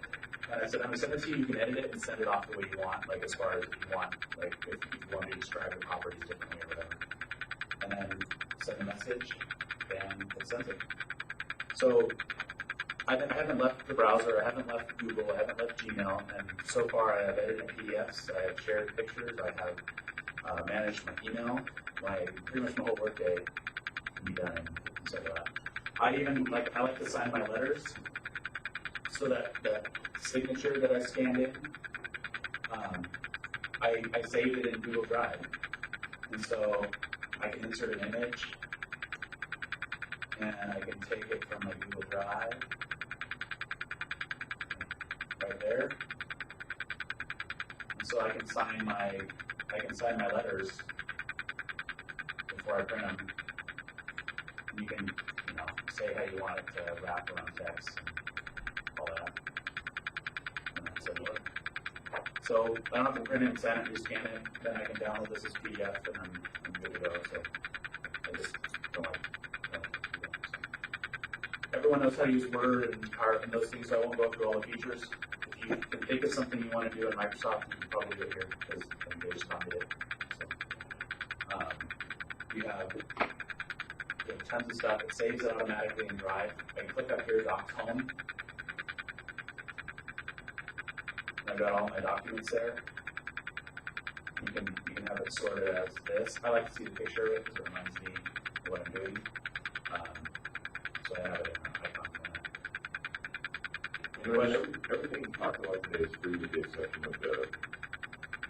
and I said, I'm going to send it to you, you can edit it and send it off the way you want, like as far as if you want, like if you want to describe the properties differently or whatever. And then send a message, and it sends it. So I haven't left the browser, I haven't left Google, I haven't left Gmail, and so far I have edited PDFs, I have shared pictures, I have managed my email, pretty much my whole workday can be done in 15 seconds. I like to sign my letters, so that the signature that I scanned in, I saved it in Google Drive, and so I can insert an image, and I can take it from my Google Drive, right there, and so I can sign my letters before I print them. And you can, say how you want it to wrap around text and all that. And then send it. So I don't have to print it and send it, just scan it, then I can download this as PDF, and I'm good to go. So I just don't like to do that. Everyone knows how to use Word and PowerPoint and those things, so I won't go through all the features. If you can think of something you want to do in Microsoft, you can probably do it here, because they just copied it. So, you have tons of stuff. It saves it automatically in Drive. I can click up here, Docs Home. And I've got all my documents there. You can have it sorted as this. I like to see the picture of it because it reminds me of what I'm doing. So I have it in an icon format. Everything you talked about today is free with the exception of the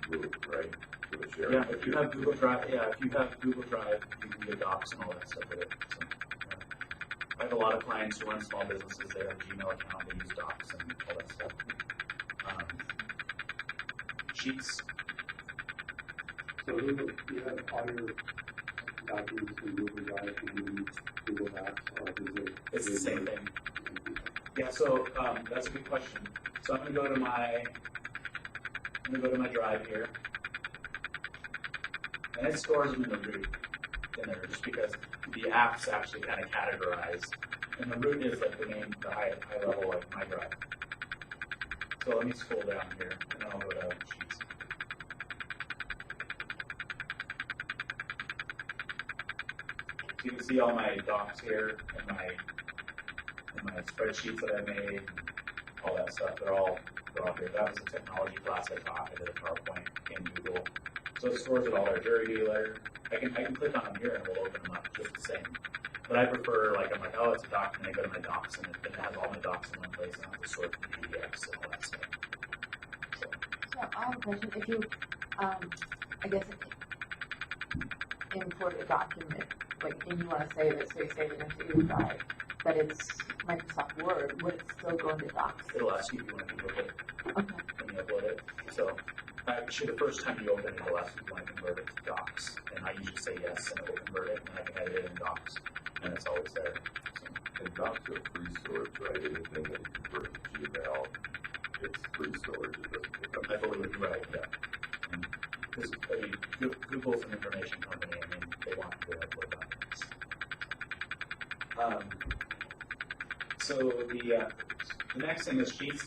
group, right? For the share. Yeah, if you have Google Drive, you can get Docs and all that stuff with it. So, I have a lot of clients who run small businesses. They have a Gmail account, they use Docs and all that stuff. Sheets. So you have all your documents in Google Drive and Google Docs, or is it? It's the same thing. Yeah, so that's a good question. So I'm gonna go to my Drive here, and it stores them in the root in there, just because the app's actually kind of categorized, and the root is like the high level, like my Drive. So let me scroll down here, and then I'll go to Sheets. So you can see all my docs here and my spreadsheets that I made, all that stuff. They're all here. That was a technology class I taught. I did a PowerPoint in Google, so it stores it all there. Jury duty letter. I can click on them here and we'll open them up just the same. But I prefer, I'm like, oh, it's a document. I go to my docs and it has all my docs in one place, and I have to sort the PDFs and all that stuff. So I have a question. If you, I guess, import a document, and you want to save it, so you save it into your Drive, but it's Microsoft Word, would it still go into Docs? It'll ask you if you want to convert it Okay. when you upload it. So actually, the first time you open it, it'll ask you if you want to convert it to Docs, and I usually say yes, and it will convert it, and I can edit it in Docs, and it's always there. So, And docs are free storage, right? Anything that you convert to Gmail, it's free storage, it doesn't pick up. I believe you're right, yeah. Because, I mean, Google's an information company, I mean, they want to upload documents. So the next thing is sheets.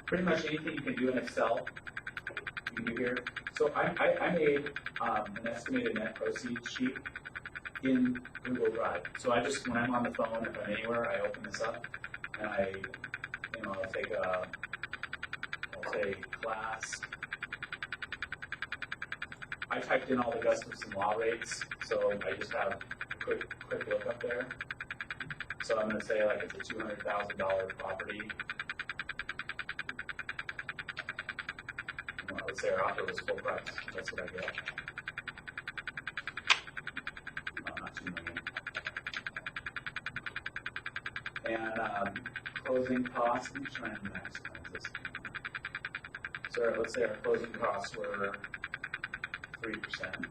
Pretty much anything you can do in Excel, you can do here. So I made an estimated net proceeds sheet in Google Drive. So I just, when I'm on the phone, if I'm anywhere, I open this up, and I'll take I'll say class. I typed in all the Gustafson law rates, so I just have a quick look up there. So I'm going to say like it's a $200,000 property. Let's say our offer was full price. That's what I get. No, not $2 million. And closing costs. I'm trying to maximize this. So let's say our closing costs were 3%.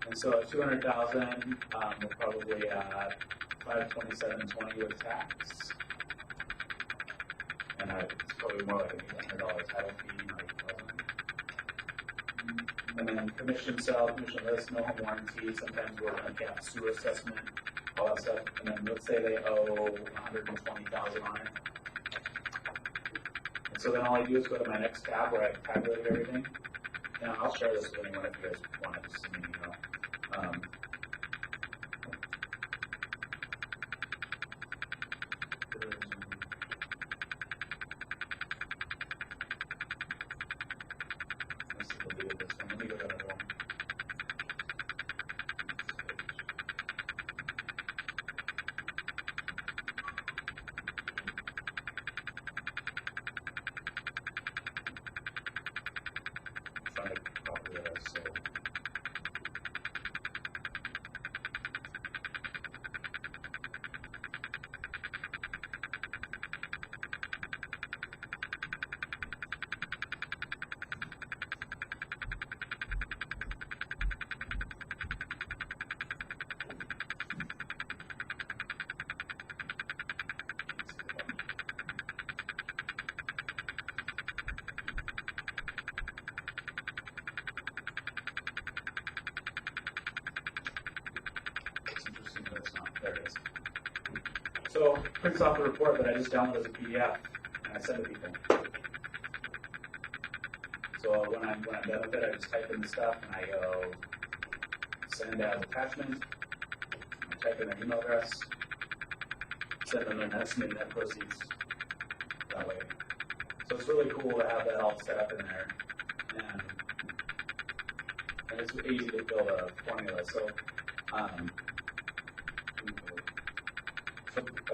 And so at 200,000, we're probably at 527.20 with tax. And it's probably more like $800 title fee, not $8,000. And then commission sale, commission list, no home warranty. Sometimes we're going to cap sewer assessment, all that stuff. And then let's say they owe 120,000 on it. And so then all I do is go to my next tab where I've calculated everything. And I'll share this with anyone if you guys want to just send me an email. Let me go to another one. Trying to copy that, so. It's interesting that it's not. There it is. So it prints off the report that I just downloaded as a PDF and I send it to people. So when I'm done with it, I just type in the stuff and I go send as attachment. I type in their email address, send them an estimated net proceeds that way. So it's really cool to have that all set up in there, and it's easy to build a formula. So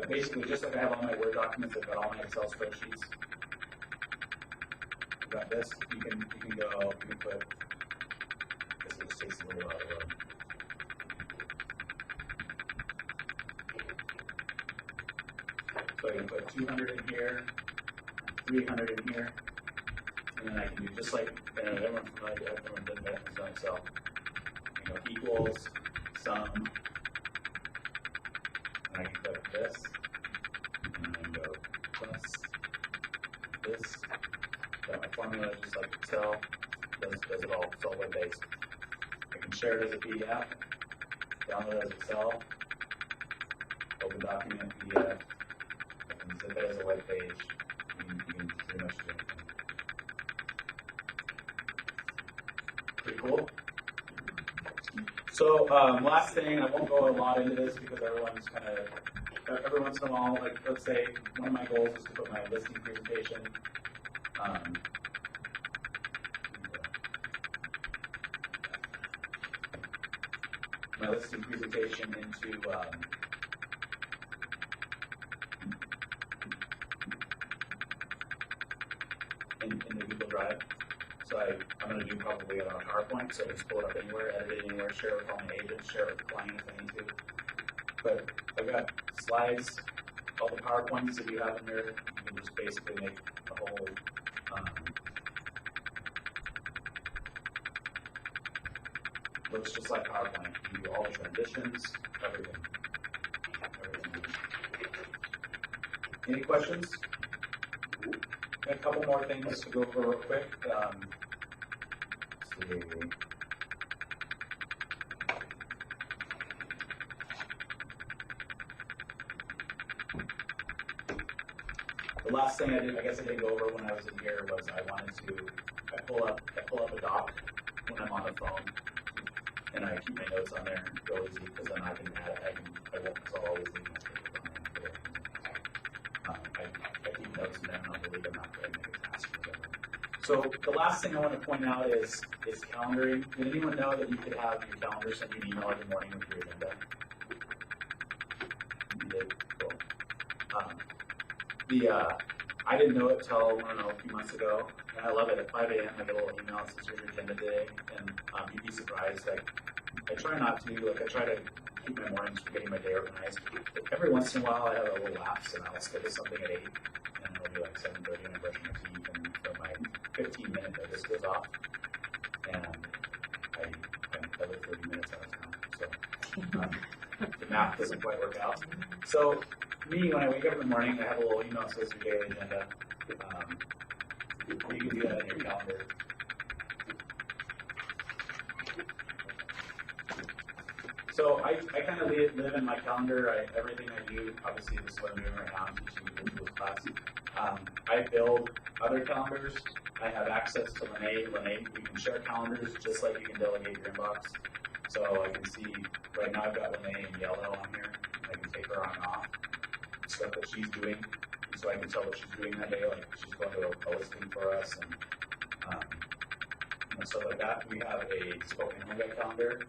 basically, just like I have all my Word documents, I've got all my Excel spreadsheets. I've got this. You can put. I guess it just takes a little while to load. So I can put 200 in here, 300 in here, and then I can do just like everyone did that in Excel. Equals sum. And I can click this, and then go plus this. Got my formula just like Excel, does it all, it's all web based. I can share it as a PDF, download it as Excel, open document PDF, I can zip it as a web page. You can pretty much do anything. Pretty cool. So last thing, I won't go a lot into this because everyone's kind of, every once in a while, like let's say one of my goals is to put my listing presentation, into in the Google Drive. So I'm going to do probably it on PowerPoint, so just pull it up anywhere, edit it anywhere, share it with all my agents, share it with the client if I need to. But I've got slides, all the PowerPoints that you have in there, you can just basically make the whole, looks just like PowerPoint. You can do all the transitions, everything. Any questions? A couple more things to go over real quick. Let's see. The last thing I guess I didn't go over when I was in here was I pull up a doc when I'm on the phone, and I keep my notes on there and go easy because then I won't always leave my paper on there. I keep notes and then I'll delete them after I make a task or whatever. So the last thing I want to point out is calendaring. Did anyone know that you could have your calendar send you an email every morning with your agenda? You did? Cool. I didn't know it till, I don't know, a few months ago, and I love it. At 5 a.m. I get a little email that says, here's your agenda today, and you'd be surprised. I try not to, I try to keep my mornings for getting my day organized. But every once in a while, I have a little lapse, and I'll schedule something at 8, and it'll be like 7:30, and I'm brushing my teeth, and for my 15 minutes, I just goes off, and I live 30 minutes out of town, so the math doesn't quite work out. So, me, when I wake up in the morning, I have a little email that says your daily agenda. You can do that in your calendar. So I kind of live in my calendar. Everything I do, obviously this is what I'm doing right now, I'm teaching individuals class. I build other calendars. I have access to Lene, we can share calendars just like you can delegate your inbox. So I can see, right now I've got Lene in yellow on here. I can take her on and off. Stuff that she's doing, so I can tell what she's doing that day, like she's going to a listing for us and stuff like that. We have a Spokane home calendar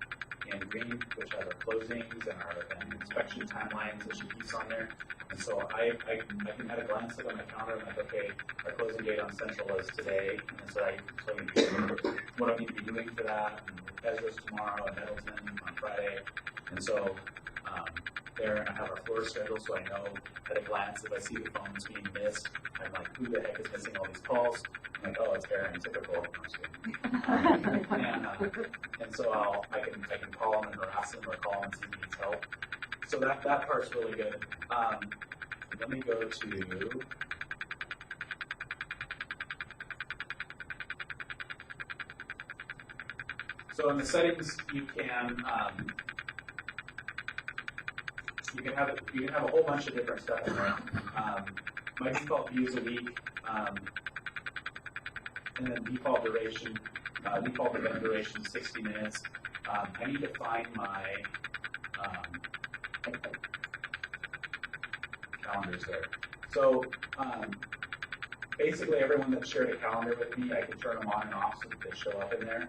in green, which has our closings and our inspection timelines that she keeps on there. And so I can have a glance at on my calendar and like, okay, our closing date on Central is today, and so I can tell you what I need to be doing for that, and Ezra's tomorrow, and Middleton on Friday, and so there, and I have our floor schedule, so I know at a glance if I see the phones being missed, I'm like, who the heck is missing all these calls? I'm like, oh, it's Aaron, typical. And so I can call him and harass him or call him and see if he needs help. So that part's really good. Let me go to so in the settings you can have a whole bunch of different stuff in there. My default views a week, and then default event duration 60 minutes. I need to find my calendars there. So basically, everyone that shared a calendar with me, I can turn them on and off so that they show up in there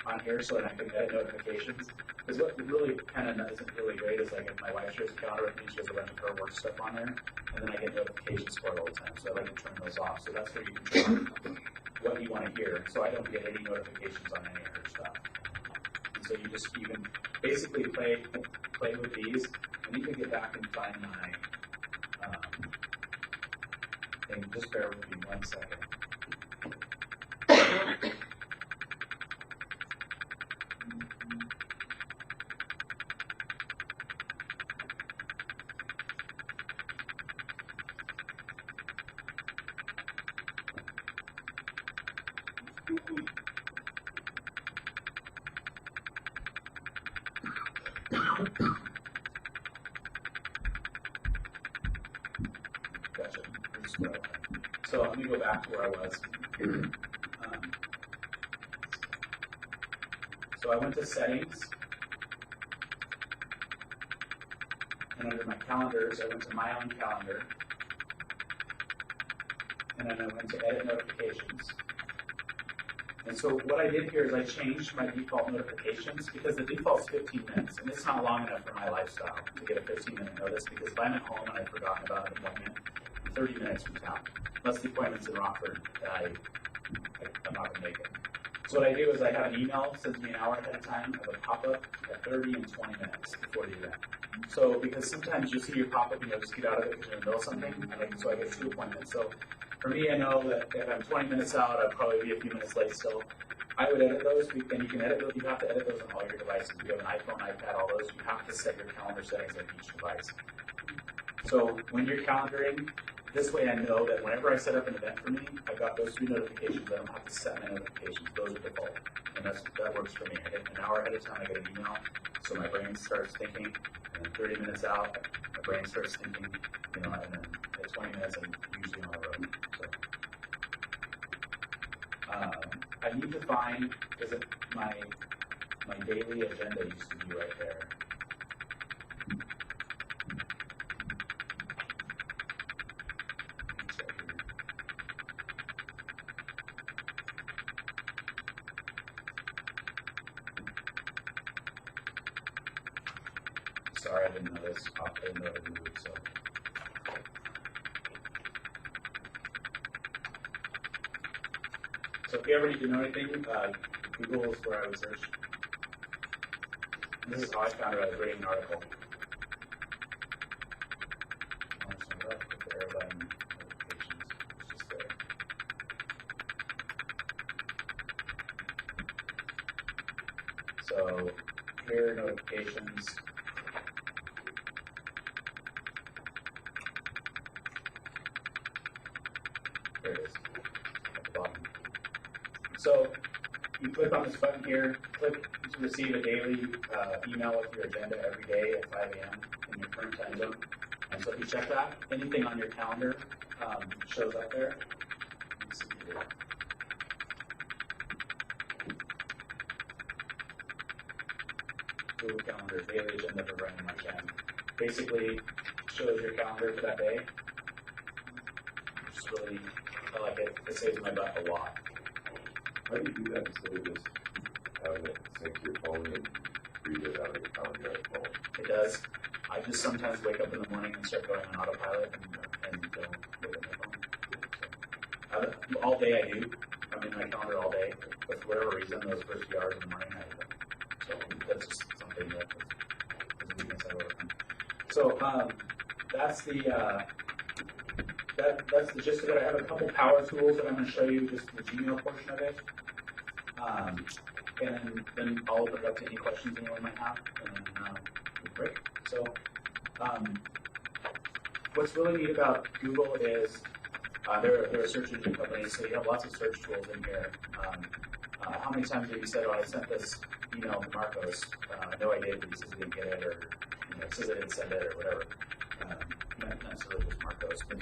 on here, so that I can edit notifications. Because what really kind of isn't really great is like if my wife shares a calendar with me, she has a bunch of her work stuff on there, and then I get notifications for it all the time. So I like to turn those off. So that's where you can turn what you want to hear. So I don't get any notifications on any of her stuff. And so you can basically play with these. I need to get back and find my thing. Just bear with me 1 second. Gotcha. So let me go back to where I was. So I went to settings, and under my calendars, I went to my own calendar, and then I went to edit notifications. And so what I did here is I changed my default notifications because the default's 15 minutes, and it's not long enough for my lifestyle to get a 15-minute notice because if I'm at home and I've forgotten about an appointment, 30 minutes from town. Unless the appointment's in Rockford, I'm not going to make it. So what I do is I have an email, sends me an hour ahead of time of a pop-up at 30 and 20 minutes before the event. So because sometimes you'll see your pop-up and you'll just get out of it because you're in the middle of something, so I get 2 appointments. So for me, I know that if I'm 20 minutes out, I'll probably be a few minutes late still. I would edit those, and you can edit those, you have to edit those on all your devices. If you have an iPhone, iPad, all those, you have to set your calendar settings on each device. So when you're calendaring, this way I know that whenever I set up an event for me, I've got those 3 notifications. I don't have to set my notifications. Those are default. And that works for me. I get an hour ahead of time, I get an email, so my brain starts thinking, and then 30 minutes out, my brain starts thinking, and then at 20 minutes, I'm usually on the road. So, I need to find, is it my daily agenda used to be right there. Sorry, I didn't know this. I didn't know how to do it, so. So if you ever need to know anything, Google is where I would search. And this is how I found it. I was reading an article. The airline notifications. It's just there. So here, notifications. There it is, at the bottom. So you click on this button here, click to receive a daily email with your agenda every day at 5 a.m. in your current time zone. And so if you check that, anything on your calendar shows up there. Let's see here. Google Calendar, daily agenda for Brandon Marchand. Basically shows your calendar for that day. Just really, I like it. It saves my butt a lot. How do you do that instead of just having it sync to your phone and read it out of your calendar on your phone? It does. I just sometimes wake up in the morning and start going on autopilot and don't look at my phone. So, all day I do. I'm in my calendar all day. But for whatever reason, those first few hours in the morning, I don't. So that's just something that is a weakness I work on. So that's the gist of it. I have a couple power tools that I'm going to show you, just the Gmail portion of it. And then I'll open it up to any questions anyone might have, and then we'll break. So what's really neat about Google is they're a search engine company, so you have lots of search tools in here. How many times have you said, oh, I sent this email to Marcos, no I did, but he says he didn't get it, or it says I didn't send it, or whatever. Not necessarily just Marcos, but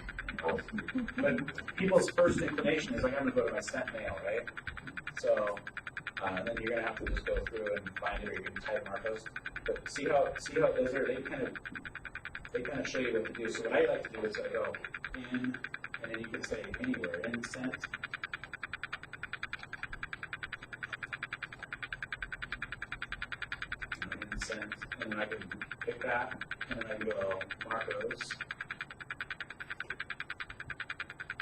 people's first inclination is like, I'm going to go to my sent mail, right? So then you're going to have to just go through and find it, or you can type Marcos. But see how those are, they kind of show you what to do. So what I like to do is I go in, and then you can say anywhere, in sent. In sent, and then I can pick that, and then I can go Marcos.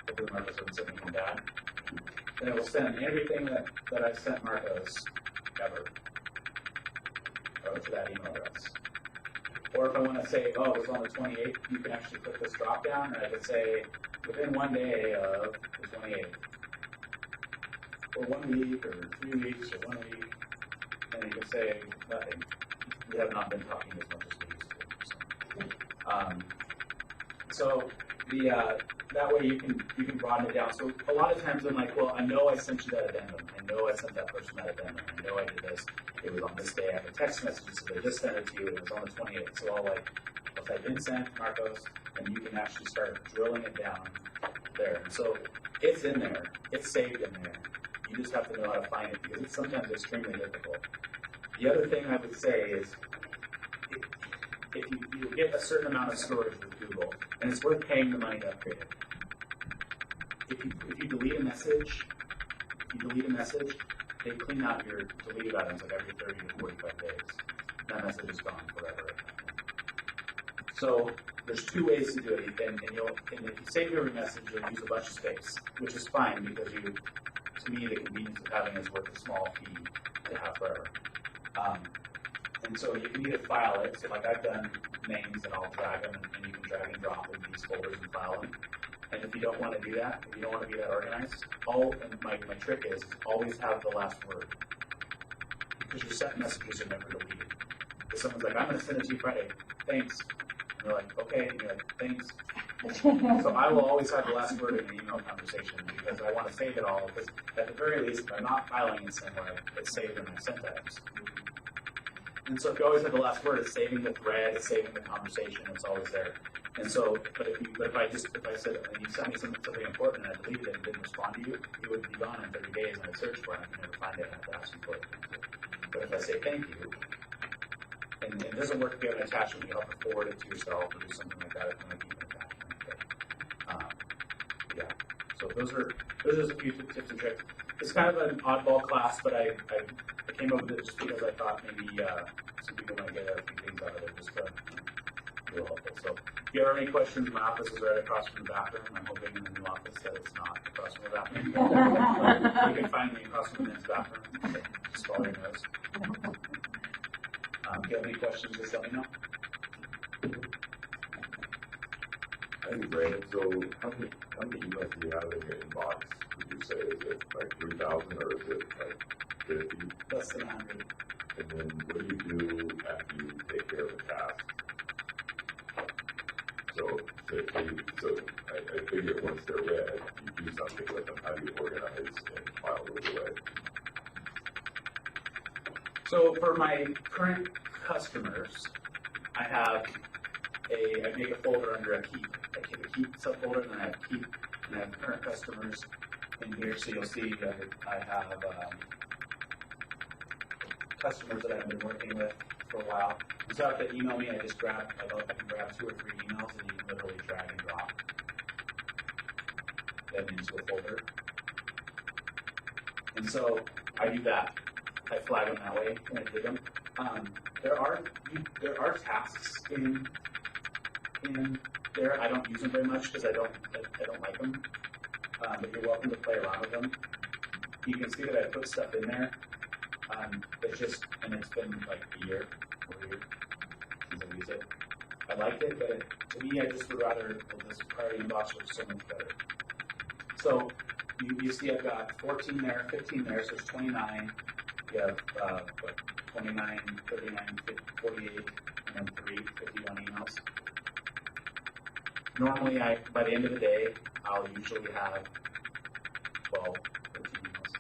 Hopefully Marcos doesn't send anything bad. And it will send everything that I've sent Marcos ever to that email address. Or if I want to say, oh, it was on the 28th, you can actually click this drop down, and I could say within 1 day of the 28th, or 1 week, or 3 weeks, or 1 week, and you can say nothing. We have not been talking as much as we used to. So that way you can broaden it down. So a lot of times I'm like, well, I know I sent you that addendum. I know I sent that person that addendum. I know I did this. It was on this day. I have a text message that said I just sent it to you. It was on the 28th. So I'll type in sent Marcos, and you can actually start drilling it down there. So it's in there. It's saved in there. You just have to know how to find it because it's sometimes extremely difficult. The other thing I would say is if you get a certain amount of storage with Google, and it's worth paying the money to upgrade it. If you delete a message, they clean out your deleted items like every 30 to 45 days. That message is gone forever. So there's 2 ways to do it, and if you save every message, you'll use a bunch of space, which is fine because to me, the convenience of having is worth a small fee to have forever. And so you can either file it, so like I've done names and I'll drag them and you can drag and drop in these folders and file them. And if you don't want to do that, if you don't want to be that organized, and my trick is always have the last word. Because your sent messages are never deleted. If someone's like, I'm going to send it to you Friday, thanks. And you're like, okay, and you're like, thanks. So I will always have the last word in an email conversation because I want to save it all, because at the very least, if I'm not filing it somewhere, it's saved in my sent items. And so if you always have the last word, it's saving the thread, it's saving the conversation, it's always there. And so, but if I said, and you sent me something important and I deleted it and didn't respond to you, it would be gone in 30 days and I'd search for it and I can never find it and I have to ask you for it. But if I say thank you, and it doesn't work if you have an attachment, you have to forward it to yourself or do something like that if you want to keep an attachment. But, yeah, so those are just a few tips and tricks. It's kind of an oddball class, but I came up with it just because I thought maybe some people might get a few things out of it, just real helpful. So if you have any questions, my office is right across from the bathroom. I'm hoping in the new office that it's not across from the bathroom. You can find me across from the men's bathroom. Just follow your nose. If you have any questions, just let me know. I think, Brandon, so how many emails do you have in your inbox? Would you say, is it like 3,000 or is it like 50? Less than 100. And then what do you do after you take care of the task? So I figure once they're read, you do something with them. How do you organize and file those away? So for my current customers, I make a folder under a keep. I keep a keep subfolder, and then I have keep, and I have current customers in here. So you'll see that I have customers that I've been working with for a while. And so if they email me, I can grab 2 or 3 emails, and you can literally drag and drop them into a folder. And so I do that. I flag them that way when I did them. There are tasks in there. I don't use them very much because I don't like them. But you're welcome to play around with them. You can see that I put stuff in there. It's been like a year or 2 years since I used it. I liked it, but to me, I just would rather this priority inbox was so much better. So you see, I've got 14 there, 15 there, so there's 29. You have 29, 39, 48, and then 3, 51 emails. Normally, by the end of the day, I'll usually have 12, 13 emails.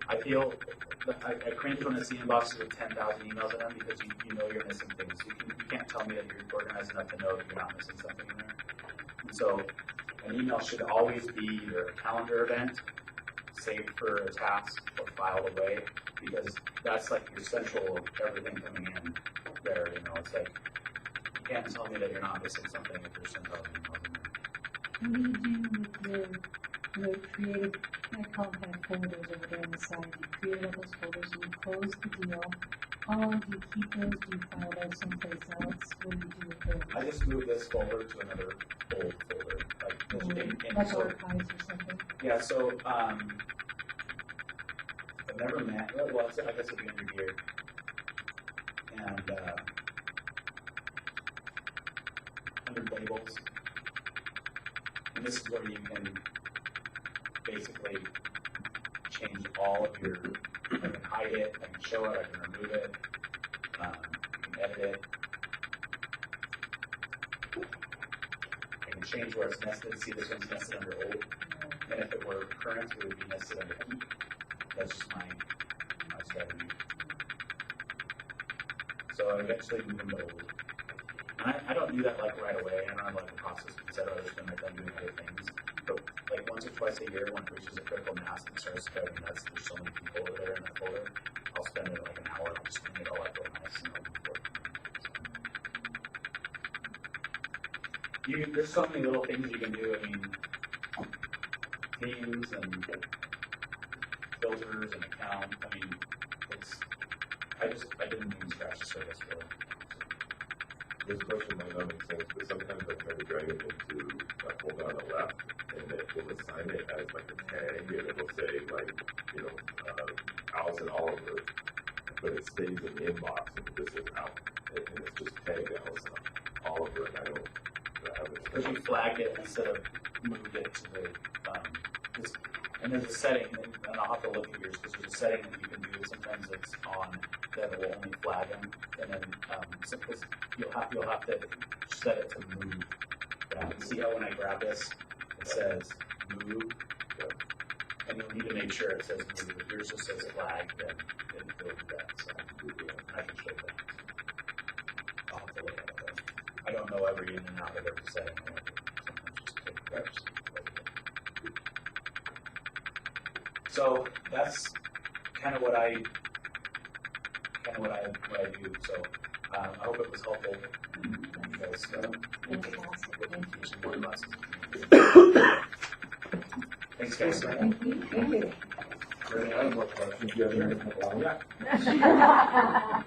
I feel I cringe when I see inboxes with 10,000 emails in them because you know you're missing things. You can't tell me that you're organized enough to know that you're not missing something in there. And so an email should always be either a calendar event, saved for a task, or filed away, because that's like your central of everything coming in there. It's like you can't tell me that you're not missing something if there's 10,000 emails in there. What do you do with your creative compact folders over there on the side? You create all those folders and you close the deal. How long do you keep those? Do you file those someplace else? What do you do with those? I just moved this folder to another old folder, Like archives or something? Yeah, so I've never met, well, I guess it'd be under here. And under labels. And this is where you can basically change all of your, I can hide it, I can show it, I can remove it, you can edit it. I can change where it's nested. See, this one's nested under old. And if it were current, it would be nested under keep. That's just my strategy. So I eventually move them to old. And I don't do that like right away. I don't like the process because I'd rather spend my time doing other things. But like once or twice a year, when it reaches a critical mass and starts driving nuts, there's so many people over there in that folder, I'll spend like an hour and just clean it all up real nice and open for it. There's so many little things you can do. I mean, themes and filters and account. I mean, I didn't even scratch the surface really. this question might not make sense, but sometimes I try to drag it into a folder on the left, and it will assign it as like a tag, and it will say like, you know, Allison Oliver, but it stays in the inbox, and this is out, and it's just tagged Allison Oliver, and I don't have it. Because you flagged it instead of moved it to the, and there's a setting, and I'll have to look at yours, because there's a setting that you can do, sometimes it's on, that it will only flag them, and then, you'll have to set it to move. You see how when I grab this, it says move, and you'll need to make sure it says move. If yours just says flag, then it'll do that, so I can show that. I'll have to look at it. I don't know every in and out of every setting. I have to sometimes just take reps. So that's kind of what I do. So I hope it was helpful. You guys, some more classes. Thanks, guys. Thank you. I have more questions. Do you have any? Yeah.